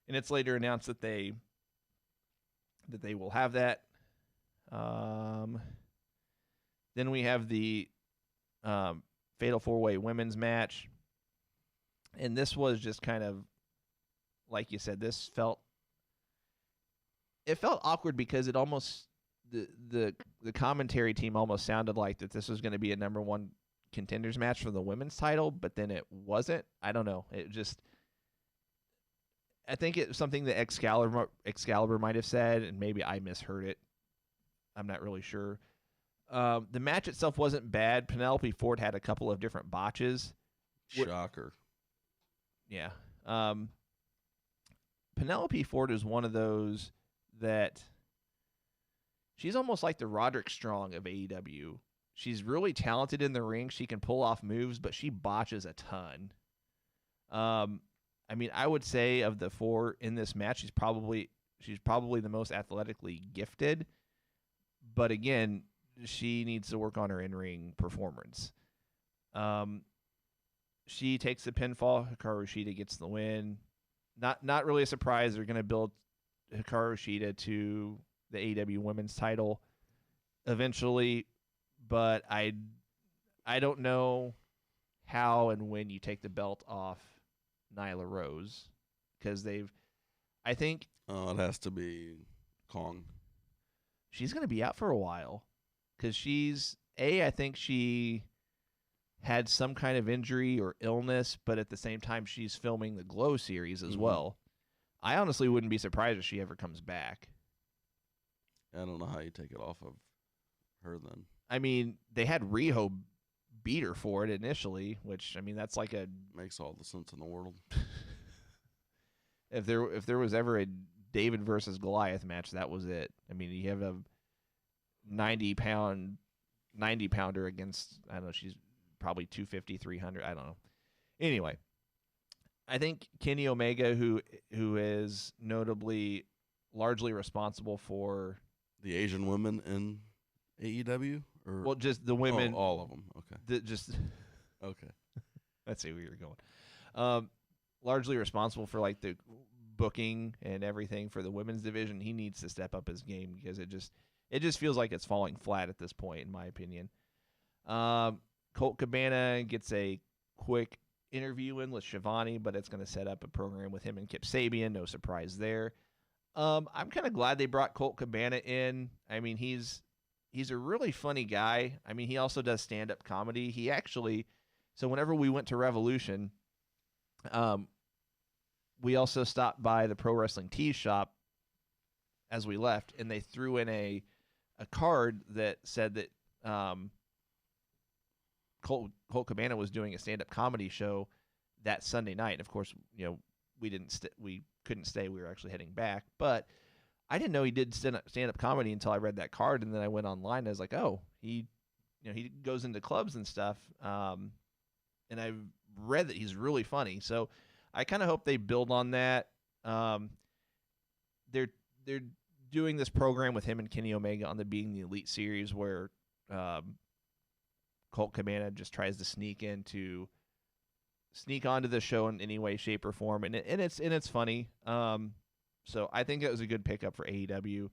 and it's later announced that they will have that. Then we have the Fatal 4-Way women's match, and this was just kind of, like you said, it felt awkward because it almost the commentary team almost sounded like that this was going to be a number one contenders match for the women's title, but then it wasn't. I don't know. I think it was something that Excalibur might have said, and maybe I misheard it. I'm not really sure. The match itself wasn't bad. Penelope Ford had a couple of different botches. Shocker. Yeah. Penelope Ford is one of those that she's almost like the Roderick Strong of AEW. She's really talented in the ring. She can pull off moves, but she botches a ton. I mean, I would say of the four in this match, she's probably the most athletically gifted. But again, she needs to work on her in-ring performance. She takes the pinfall. Hikaru Shida gets the win. Not really a surprise. They're going to build Hikaru Shida to the AEW Women's title eventually, but I don't know how and when you take the belt off Nyla Rose, because I think it has to be Kong. She's going to be out for a while because I think she had some kind of injury or illness, but at the same time she's filming the Glow series as well. I honestly wouldn't be surprised if she ever comes back. I don't know how you take it off of her then. I mean, they had Riho beat her for it initially, which, I mean, that's like makes all the sense in the world. If there was ever a David versus Goliath match, that was it. I mean, you have a 90-pounder against, I don't know, she's probably 250, 300, I don't know. Anyway, I think Kenny Omega, who is notably largely responsible for the Asian women in AEW, or well, just the women, all of them. Okay, okay. Let's see where you're going. Largely responsible for like the booking and everything for the women's division. He needs to step up his game because it just feels like it's falling flat at this point, in my opinion. Colt Cabana gets a quick interview in with Shivani, but it's going to set up a program with him and Kip Sabian. No surprise there. I'm kind of glad they brought Colt Cabana in. I mean, he's a really funny guy. I mean, he also does stand-up comedy. So whenever we went to Revolution, we also stopped by the Pro Wrestling Tees shop as we left, and they threw in a card that said that Colt Cabana was doing a stand-up comedy show that Sunday night. And of course, we couldn't stay. We were actually heading back, but I didn't know he did stand-up comedy until I read that card, and then I went online and I was like, oh, he goes into clubs and stuff. And I read that he's really funny, so I kind of hope they build on that. They're doing this program with him and Kenny Omega on the Being the Elite series, where Colt Cabana just tries to sneak into sneak onto the show in any way, shape, or form, and it's funny. So I think it was a good pickup for AEW,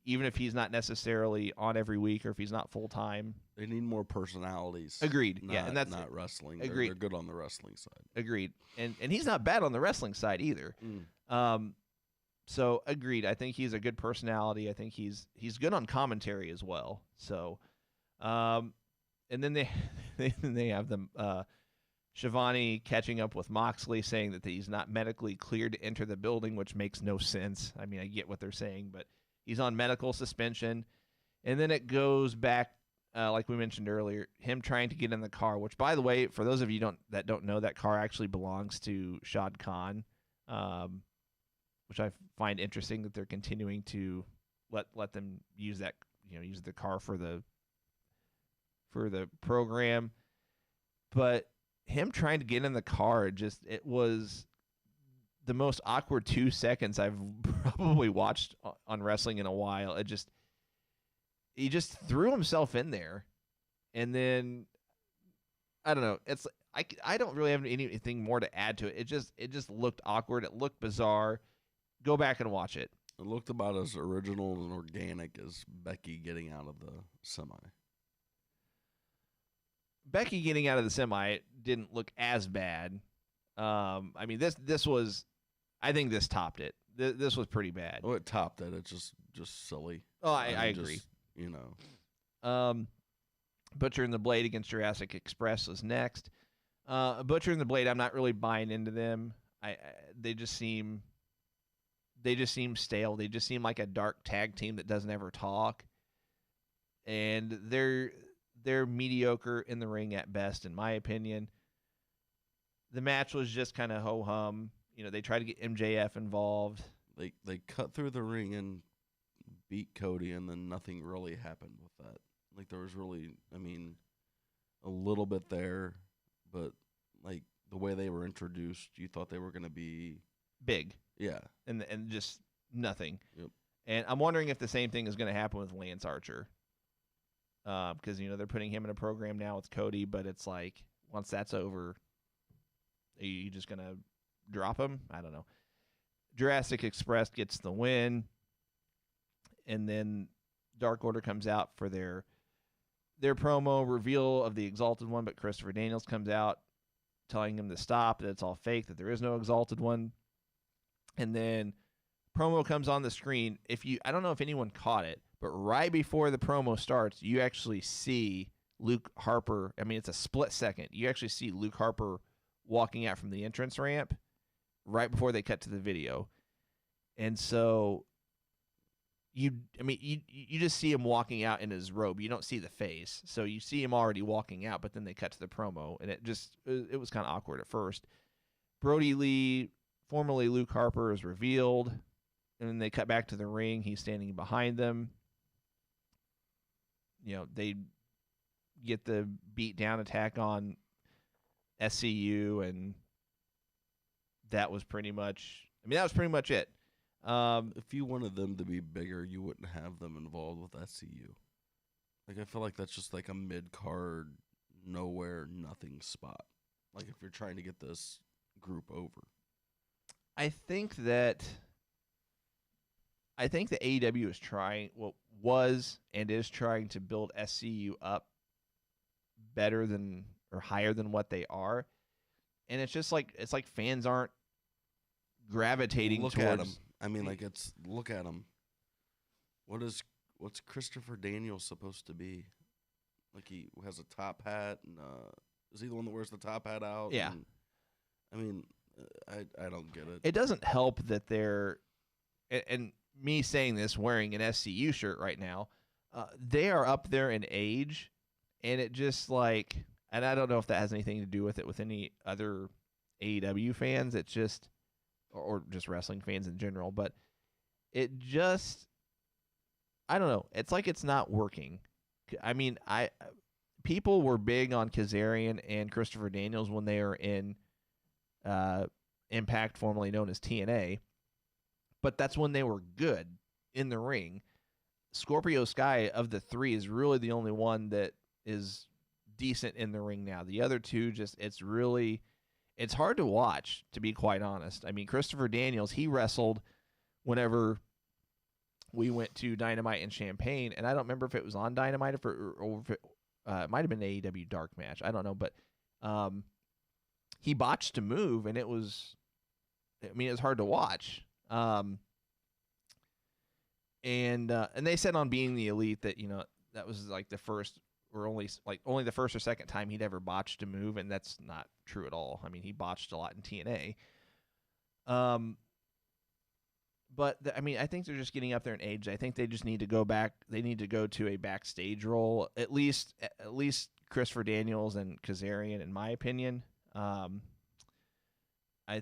even if he's not necessarily on every week or if he's not full time. They need more personalities. Agreed. Yeah, and that's not wrestling. Agreed. They're good on the wrestling side. Agreed. And he's not bad on the wrestling side either. So agreed. I think he's a good personality. I think he's good on commentary as well. So, and then they have them Shivani catching up with Moxley, saying that he's not medically cleared to enter the building, which makes no sense. I mean, I get what they're saying, but he's on medical suspension. And then it goes back, like we mentioned earlier, him trying to get in the car, which, by the way, for those of you that don't know, that car actually belongs to Shad Khan, which I find interesting that they're continuing to let them use that, use the car for the program. But him trying to get in the car, it was the most awkward 2 seconds I've probably watched on wrestling in a while. He just threw himself in there, and then I don't know. It's I don't really have anything more to add to it. It just looked awkward. It looked bizarre. Go back and watch it. It looked about as original and organic as Becky getting out of the semi. Becky getting out of the semi didn't look as bad. I mean, this was, I think this topped it. This was pretty bad. Oh, it topped it. It's just silly. Oh, I agree. Butcher and the Blade against Jurassic Express was next. Butcher and the Blade, I'm not really buying into them. They just seem stale. They just seem like a dark tag team that doesn't ever talk, and they're mediocre in the ring at best, in my opinion. The match was just kind of ho-hum. They tried to get MJF involved. They cut through the ring and beat Cody, and then nothing really happened with that. Like, there was really, a little bit there, but, like, the way they were introduced, you thought they were going to be big. Yeah. And just nothing. Yep. And I'm wondering if the same thing is going to happen with Lance Archer. Because, they're putting him in a program now with Cody, but it's like, once that's over, are you just going to drop him? I don't know. Jurassic Express gets the win, and then Dark Order comes out for their promo reveal of the Exalted One, but Christopher Daniels comes out telling him to stop, that it's all fake, that there is no Exalted One. And then promo comes on the screen. I don't know if anyone caught it, but right before the promo starts, you actually see Luke Harper. I mean, it's a split second. You actually see Luke Harper walking out from the entrance ramp right before they cut to the video. And so you just see him walking out in his robe. You don't see the face. So you see him already walking out, but then they cut to the promo, and it was kind of awkward at first. Brody Lee, formerly Luke Harper, is revealed, and then they cut back to the ring. He's standing behind them. They get the beat down attack on SCU, and that was pretty much it. If you wanted them to be bigger, you wouldn't have them involved with SCU. Like, I feel like that's just like a mid-card, nowhere, nothing spot. Like, if you're trying to get this group over. I think that AEW is trying, was and is trying to build SCU up better than or higher than what they are, and it's like fans aren't gravitating look towards. At them. Look at them. What's Christopher Daniels supposed to be? Like, he has a top hat, and is he the one that wears the top hat out? Yeah. And, I don't get it. It doesn't help that they're, and me saying this wearing an SCU shirt right now, they are up there in age, and it just like, and I don't know if that has anything to do with it with any other AEW fans. It's just, or just wrestling fans in general, but it just, I don't know. It's like it's not working. I mean, people were big on Kazarian and Christopher Daniels when they were in Impact, formerly known as TNA, but that's when they were good in the ring. Scorpio Sky, of the three, is really the only one that is decent in the ring now. The other two, it's it's hard to watch, to be quite honest. I mean, Christopher Daniels, he wrestled whenever we went to Dynamite in Champaign, and I don't remember if it was on Dynamite or if it might have been an AEW Dark match. I don't know, but he botched a move, and it was hard to watch. And they said on Being the Elite that, that was like the first or only the first or second time he'd ever botched a move, and that's not true at all. I mean, he botched a lot in TNA. But I think they're just getting up there in age. I think they just need to go back. They need to go to a backstage role, at least Christopher Daniels and Kazarian, in my opinion. I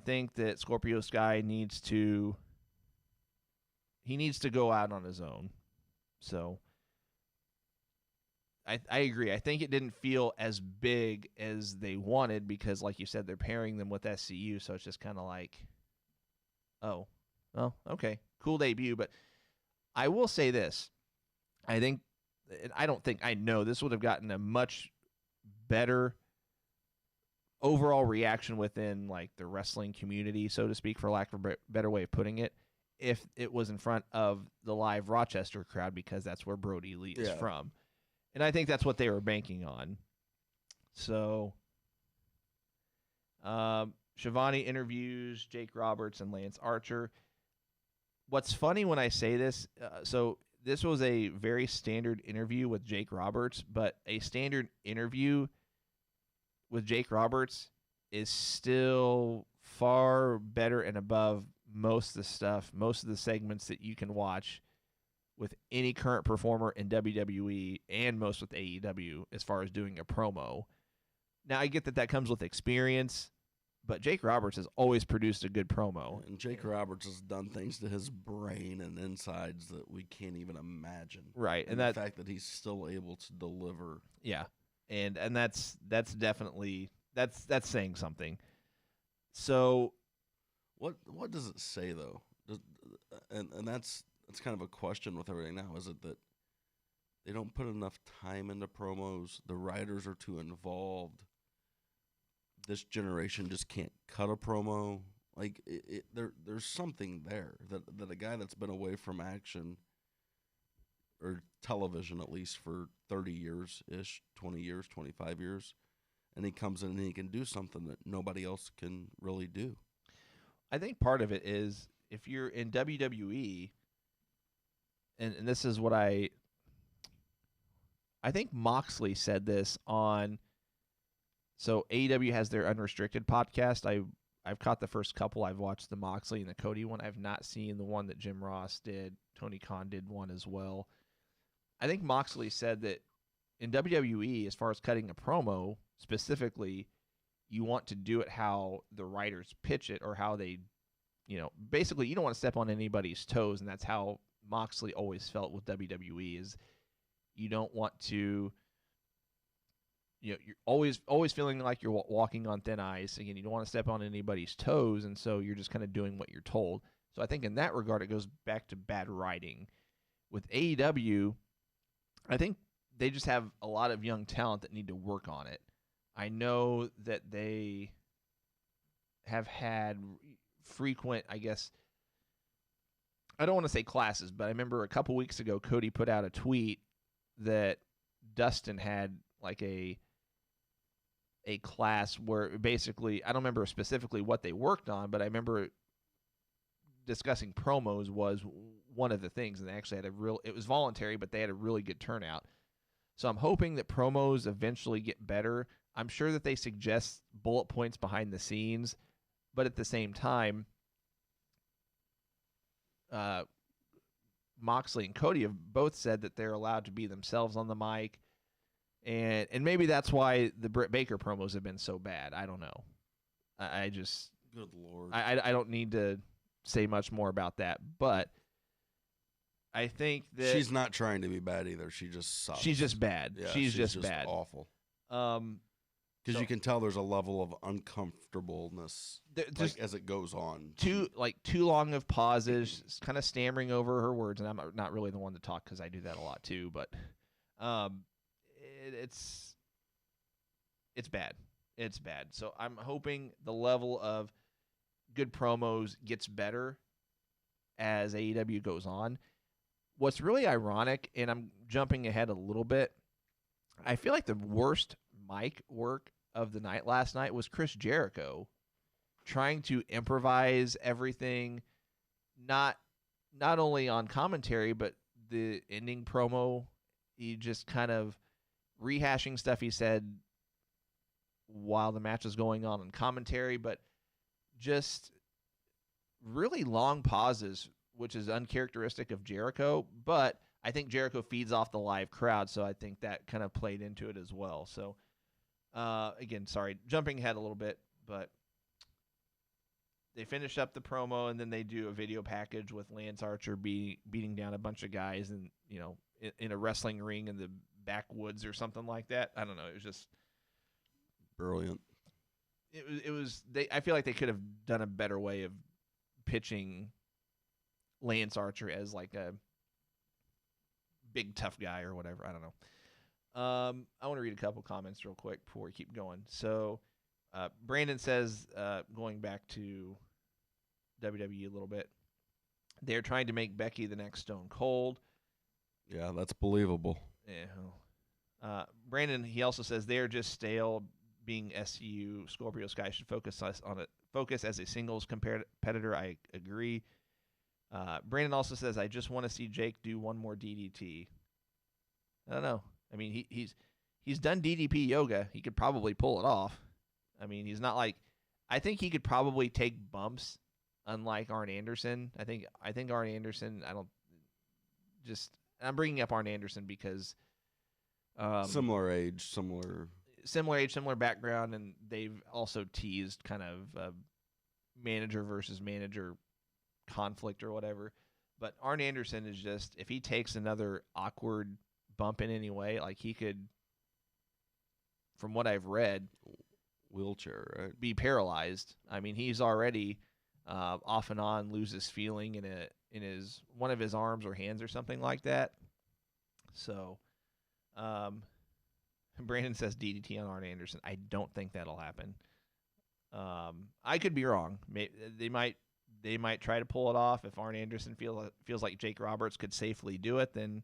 think that Scorpio Sky needs to go out on his own. So I agree. I think it didn't feel as big as they wanted because, like you said, they're pairing them with SCU, so it's just kind of like, oh, well, okay, cool debut. But I will say this. I know this would have gotten a much better overall reaction within like the wrestling community, so to speak, for lack of a better way of putting it, if it was in front of the live Rochester crowd, because that's where Brody Lee is from. And I think that's what they were banking on. So Shivani interviews Jake Roberts and Lance Archer. What's funny when I say this, so this was a very standard interview with Jake Roberts, but a standard interview with Jake Roberts is still far better and above most of the segments that you can watch with any current performer in WWE and most with AEW as far as doing a promo. Now, I get that comes with experience, but Jake Roberts has always produced a good promo. And Jake Roberts has done things to his brain and insides that we can't even imagine. Right. And the fact that he's still able to deliver. Yeah. And that's definitely that's saying something. So what does it say though? And that's kind of a question with everything now. Is it that they don't put enough time into promos? The writers are too involved. This generation just can't cut a promo. Like there's something there that a guy that's been away from action or television at least for 30 years-ish, 20 years, 25 years, and he comes in and he can do something that nobody else can really do. I think part of it is if you're in WWE, and this is what I think Moxley said this on, so AEW has their Unrestricted podcast. I've caught the first couple. I've watched the Moxley and the Cody one. I've not seen the one that Jim Ross did. Tony Khan did one as well. I think Moxley said that in WWE, as far as cutting a promo specifically, you want to do it how the writers pitch it or how they, basically you don't want to step on anybody's toes, and that's how Moxley always felt with WWE is you don't want to, you're always feeling like you're walking on thin ice. Again, you don't want to step on anybody's toes, and so you're just kind of doing what you're told. So I think in that regard, it goes back to bad writing. With AEW, I think they just have a lot of young talent that need to work on it. I know that they have had frequent, I guess, I don't want to say classes, but I remember a couple weeks ago, Cody put out a tweet that Dustin had like a class where basically, I don't remember specifically what they worked on, but I remember discussing promos was one of the things, and they actually had it was voluntary, but they had a really good turnout. So I'm hoping that promos eventually get better. I'm sure that they suggest bullet points behind the scenes, but at the same time, Moxley and Cody have both said that they're allowed to be themselves on the mic, and maybe that's why the Britt Baker promos have been so bad. I don't know. I just, good Lord, I don't need to say much more about that, but I think that she's not trying to be bad either. She just sucks. She's just bad. Yeah, she's just bad. Awful. Because you can tell there's a level of uncomfortableness as it goes on. Too long of pauses, kind of stammering over her words, and I'm not really the one to talk because I do that a lot too. But it's bad. It's bad. So I'm hoping the level of good promos gets better as AEW goes on. What's really ironic, and I'm jumping ahead a little bit, I feel like the worst mic work of the night last night was Chris Jericho trying to improvise everything, not only on commentary, but the ending promo. He just kind of rehashing stuff he said while the match is going on commentary, but just really long pauses, which is uncharacteristic of Jericho. But I think Jericho feeds off the live crowd, so I think that kind of played into it as well. So, again, sorry, jumping ahead a little bit, but they finish up the promo, and then they do a video package with Lance Archer beating down a bunch of guys, and in a wrestling ring in the backwoods or something like that. I don't know. It was just Brilliant. It was. I feel like they could have done a better way of pitching Lance Archer as like a big tough guy or whatever. I don't know. I want to read a couple comments real quick before we keep going. So, Brandon says, going back to WWE a little bit, they're trying to make Becky the next Stone Cold. Yeah, that's believable. Yeah. Brandon, he also says they're just stale. Being SCU, Scorpio Sky should focus as a singles competitor. I agree. Brandon also says, I just want to see Jake do one more DDT. I don't know. I mean, he's done DDP yoga. He could probably pull it off. I mean, he's not like, I think he could probably take bumps, unlike Arn Anderson. I think Arn Anderson. I'm bringing up Arn Anderson because Similar age, similar background, and they've also teased kind of manager versus manager conflict or whatever. But Arn Anderson is just, if he takes another awkward bump in any way, like he could, from what I've read, wheelchair, right? be paralyzed. I mean, he's already off and on loses feeling in his one of his arms or hands or something like that. So, Brandon says DDT on Arn Anderson. I don't think that'll happen. I could be wrong. They might try to pull it off. If Arn Anderson feels like Jake Roberts could safely do it, then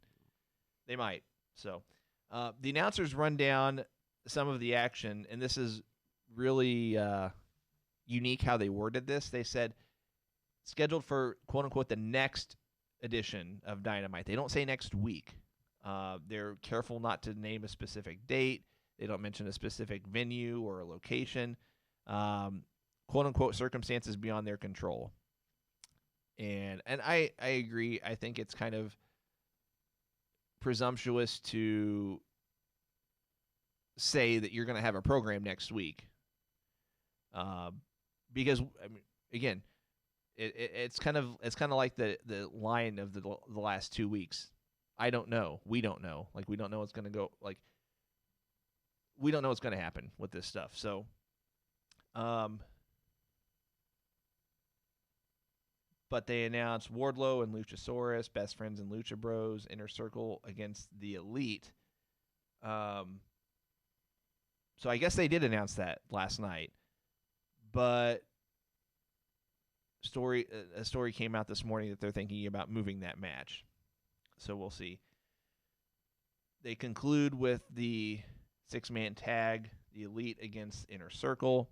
they might. So, the announcers run down some of the action, and this is really unique how they worded this. They said scheduled for quote unquote the next edition of Dynamite. They don't say next week. They're careful not to name a specific date. They don't mention a specific venue or a location. Quote unquote circumstances beyond their control. And I agree. I think it's kind of presumptuous to say that you're going to have a program next week. Because I mean, again, it's kind of like the line of the last 2 weeks. I don't know. We don't know. Like, we don't know what's going to go. Like, we don't know what's going to happen with this stuff. So, but they announced Wardlow and Luchasaurus, Best Friends and Lucha Bros, Inner Circle against the Elite. So I guess they did announce that last night. But a story came out this morning that they're thinking about moving that match. So we'll see. They conclude with the 6-man tag, the Elite against Inner Circle.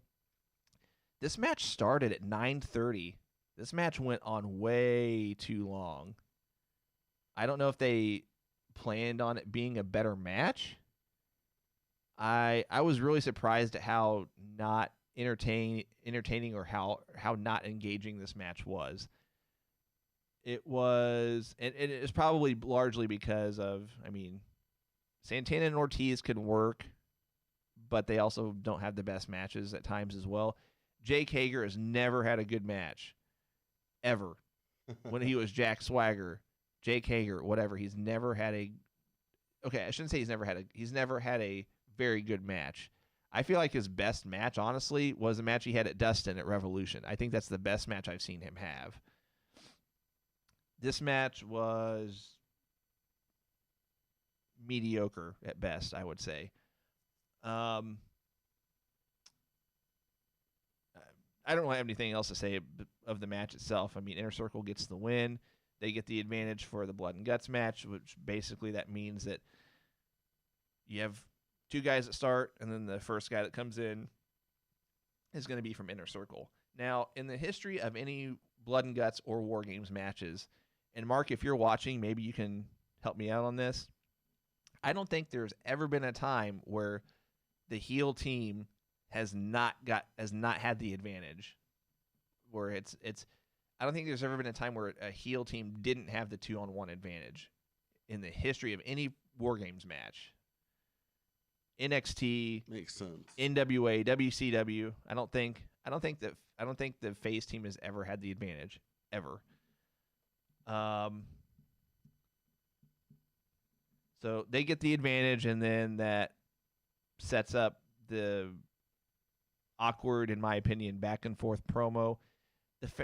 This match started at 9:30. This match went on way too long. I don't know if they planned on it being a better match. I was really surprised at how not entertaining or how not engaging this match was. It was, and it is probably largely because of, I mean, Santana and Ortiz can work, but they also don't have the best matches at times as well. Jake Hager has never had a good match, ever. When he was Jack Swagger, Jake Hager, whatever, he's never had a. Okay, I shouldn't say he's never had a very good match. I feel like his best match, honestly, was the match he had at Dustin at Revolution. I think that's the best match I've seen him have. This match was mediocre at best, I would say. I don't have anything else to say of the match itself. I mean, Inner Circle gets the win. They get the advantage for the Blood and Guts match, which basically that means that you have two guys that start, and then the first guy that comes in is going to be from Inner Circle. Now, in the history of any Blood and Guts or War Games matches, and Mark, if you're watching, maybe you can help me out on this. I don't think there's ever been a time where the heel team has not had the advantage. Where it's I don't think there's ever been a time where a heel team didn't have the 2-on-1 advantage in the history of any War Games match. NXT Makes sense. NWA, WCW. I don't think the face team has ever had the advantage ever. So they get the advantage, and then that sets up the awkward, in my opinion, back and forth promo.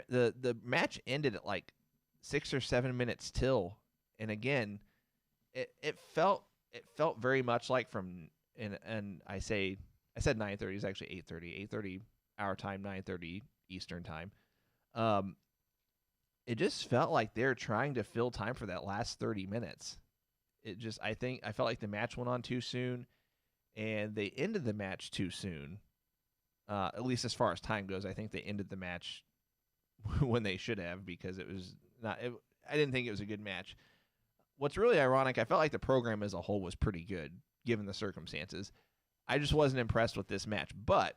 The match ended at like 6 or 7 minutes till, and again, it felt very much like from and I said 9:30, it's actually 8:30 our time, 9:30 Eastern time. It just felt like they're trying to fill time for that last 30 minutes. I felt like the match went on too soon, and they ended the match too soon. At least as far as time goes, I think they ended the match when they should have, because it was not. I didn't think it was a good match. What's really ironic, I felt like the program as a whole was pretty good given the circumstances. I just wasn't impressed with this match. But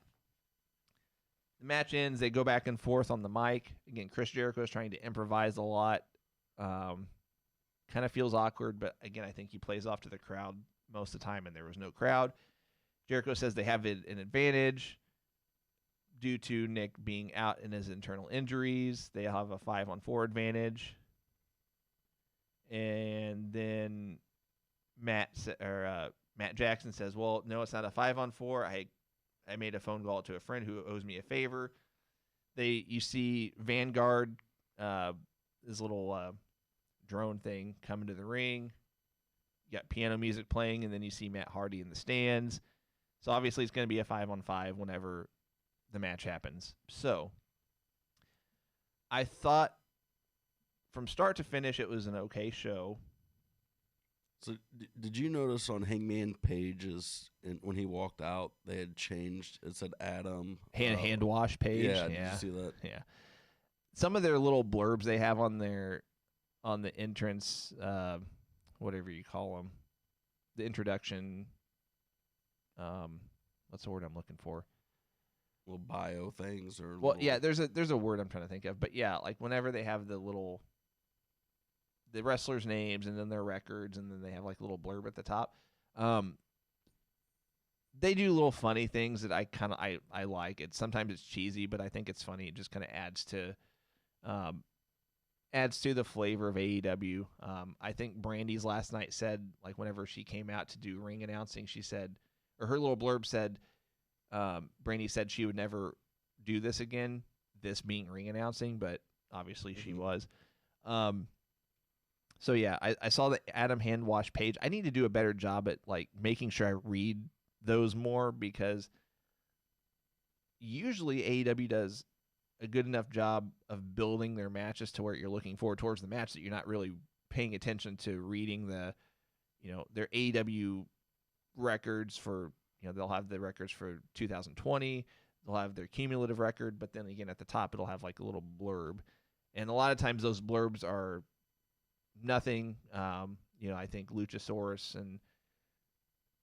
the match ends. They go back and forth on the mic. Again, Chris Jericho is trying to improvise a lot. Kind of feels awkward, but again, I think he plays off to the crowd most of the time, and there was no crowd. Jericho says they have an advantage due to Nick being out in his internal injuries. They have a 5-on-4 advantage. And then Matt Jackson says, well, no, it's not a 5-on-4. I made a phone call to a friend who owes me a favor. You see Vanguard, this little drone thing coming to the ring. You got piano music playing, and then you see Matt Hardy in the stands. So obviously it's going to be a 5-on-5 whenever the match happens. So I thought from start to finish it was an okay show. So did you notice on Hangman Page's, when he walked out, they had changed? It said Adam. Hand wash page. Yeah, did you see that? Yeah. Some of their little blurbs they have on the entrance, whatever you call them, the introduction. What's the word I'm looking for? Little bio things or yeah, there's a word I'm trying to think of, but yeah, like whenever they have the wrestlers' names and then their records, and then they have like a little blurb at the top. They do little funny things that I like. Sometimes it's cheesy, but I think it's funny. It just kind of adds to the flavor of AEW. I think Brandy's last night said, like, whenever she came out to do ring announcing, she said, or her little blurb said, Brandy said she would never do this again, this being ring announcing, but obviously she was. So yeah, I saw the Adam hand wash page. I need to do a better job at like making sure I read those more, because usually AEW does a good enough job of building their matches to where you're looking forward towards the match that you're not really paying attention to reading their AEW records for, they'll have the records for 2020, they'll have their cumulative record, but then again at the top it'll have like a little blurb. And a lot of times those blurbs are nothing. I think Luchasaurus and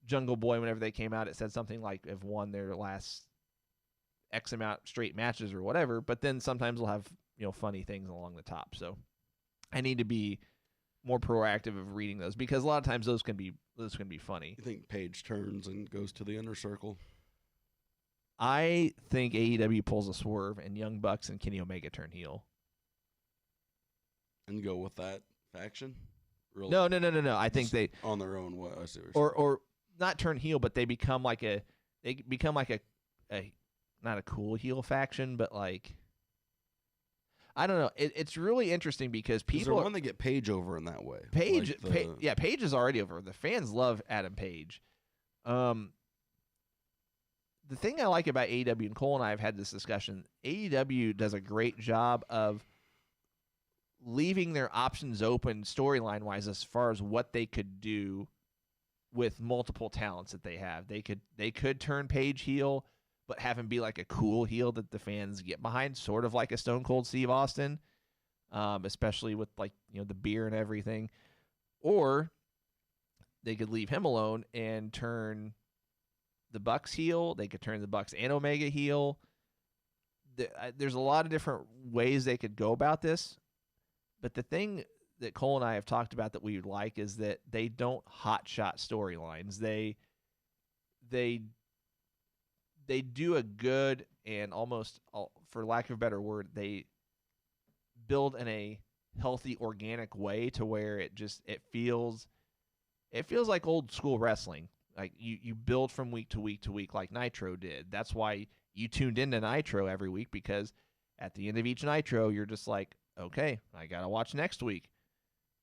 Jungle Boy, whenever they came out, it said something like have won their last X amount straight matches or whatever, but then sometimes they'll have, funny things along the top. So I need to be more proactive of reading those, because a lot of times those can be funny. You think Paige turns and goes to the Inner Circle? I think AEW pulls a swerve and Young Bucks and Kenny Omega turn heel. And go with that faction? Really? No. I think they on their own way. I see what you're saying. Or not turn heel, but they become like a not a cool heel faction, but like, I don't know. It's really interesting because people want to get Paige over in that way. Paige Paige is already over. The fans love Adam Page. The the thing I like about AEW, and Cole and I have had this discussion, AEW does a great job of leaving their options open storyline-wise as far as what they could do with multiple talents that they have. They could turn Paige heel, but have him be like a cool heel that the fans get behind, sort of like a Stone Cold Steve Austin, especially with like, you know, the beer and everything. Or they could leave him alone and turn the Bucks heel. They could turn the Bucks and Omega heel. There's a lot of different ways they could go about this. But the thing that Cole and I have talked about that we would like is that they don't hotshot storylines. They do a good and almost, for lack of a better word, they build in a healthy, organic way to where it feels like old school wrestling. Like you build from week to week to week like Nitro did. That's why you tuned into Nitro every week, because at the end of each Nitro, you're just like, okay, I got to watch next week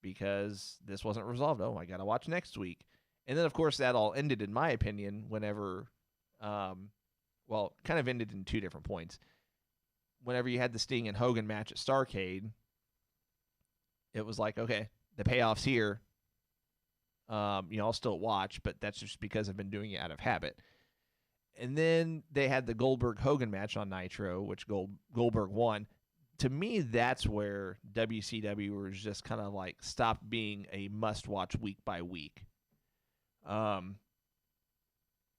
because this wasn't resolved. Oh, I got to watch next week. And then, of course, that all ended, in my opinion, whenever, well, kind of ended in two different points. Whenever you had the Sting and Hogan match at Starrcade, it was like, okay, the payoff's here. I'll still watch, but that's just because I've been doing it out of habit. And then they had the Goldberg-Hogan match on Nitro, which Goldberg won. To me, that's where WCW was just kind of like stopped being a must-watch week by week.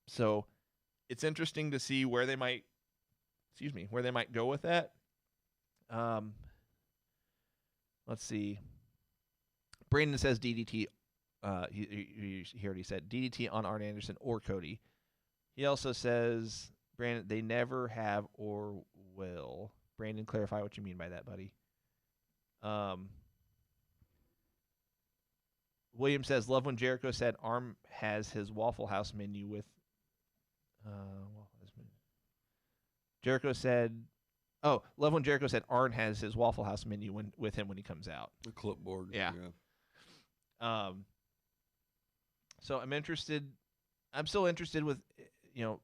So it's interesting to see where they might go with that. Let's see. Brandon says DDT. He already said DDT on Arn Anderson or Cody. He also says, Brandon, they never have or will. Brandon, clarify what you mean by that, buddy. William says, love when Jericho said Arn has his Waffle House menu with Jericho said, love when Jericho said Arn has his Waffle House menu with him when he comes out. The clipboard. Yeah. So I'm still interested with,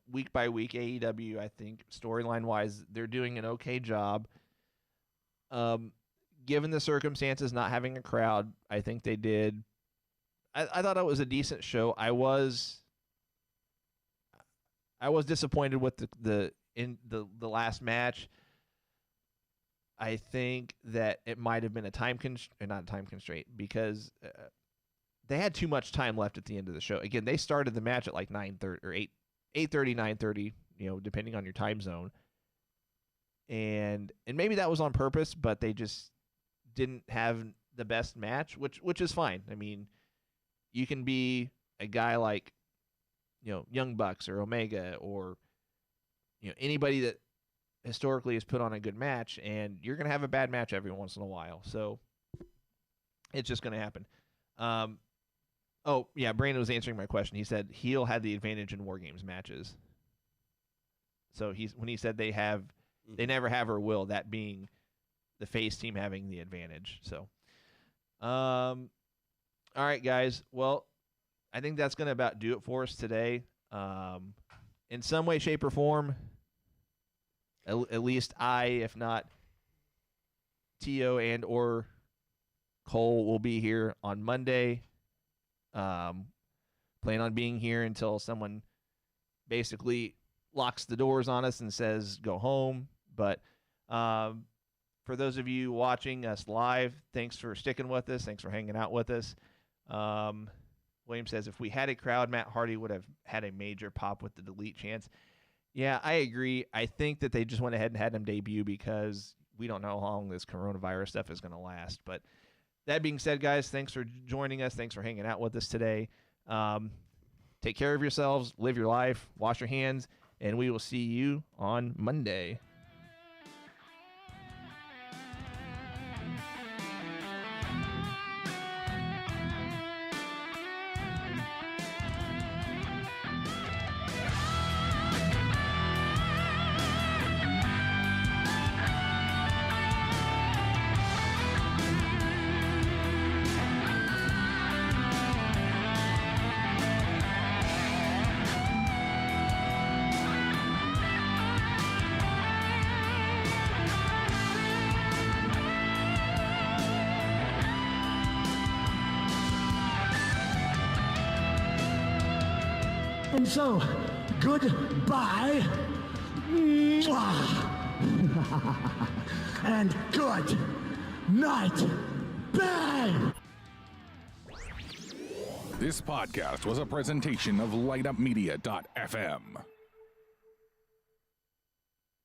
week by week AEW. I think storyline wise, they're doing an okay job. Given the circumstances, not having a crowd, I think they did. I thought it was a decent show. I was disappointed with the last match. I think that it might have been not a time constraint, because they had too much time left at the end of the show. Again, they started the match at like 9:30 or 8:30, 9:30, depending on your time zone. And maybe that was on purpose, but they just didn't have the best match, which is fine. I mean, you can be a guy like, Young Bucks or Omega or, anybody that historically has put on a good match, and you're going to have a bad match every once in a while. So it's just going to happen. Brandon was answering my question. He said heel had the advantage in War Games matches. So when he said they never have or will, that being the face team having the advantage. So, all right, guys. Well, I think that's going to about do it for us today. In some way, shape, or form, at least if not Tio and or Cole, will be here on Monday. Plan on being here until someone basically locks the doors on us and says go home. But for those of you watching us live, thanks for sticking with us. Thanks for hanging out with us. William says, if we had a crowd, Matt Hardy would have had a major pop with the delete chance. Yeah, I agree. I think that they just went ahead and had him debut because we don't know how long this coronavirus stuff is going to last. But that being said, guys, thanks for joining us. Thanks for hanging out with us today. Take care of yourselves. Live your life. Wash your hands. And we will see you on Monday. And so, goodbye. Mwah. And good night. Bang! This podcast was a presentation of LightUpMedia.fm.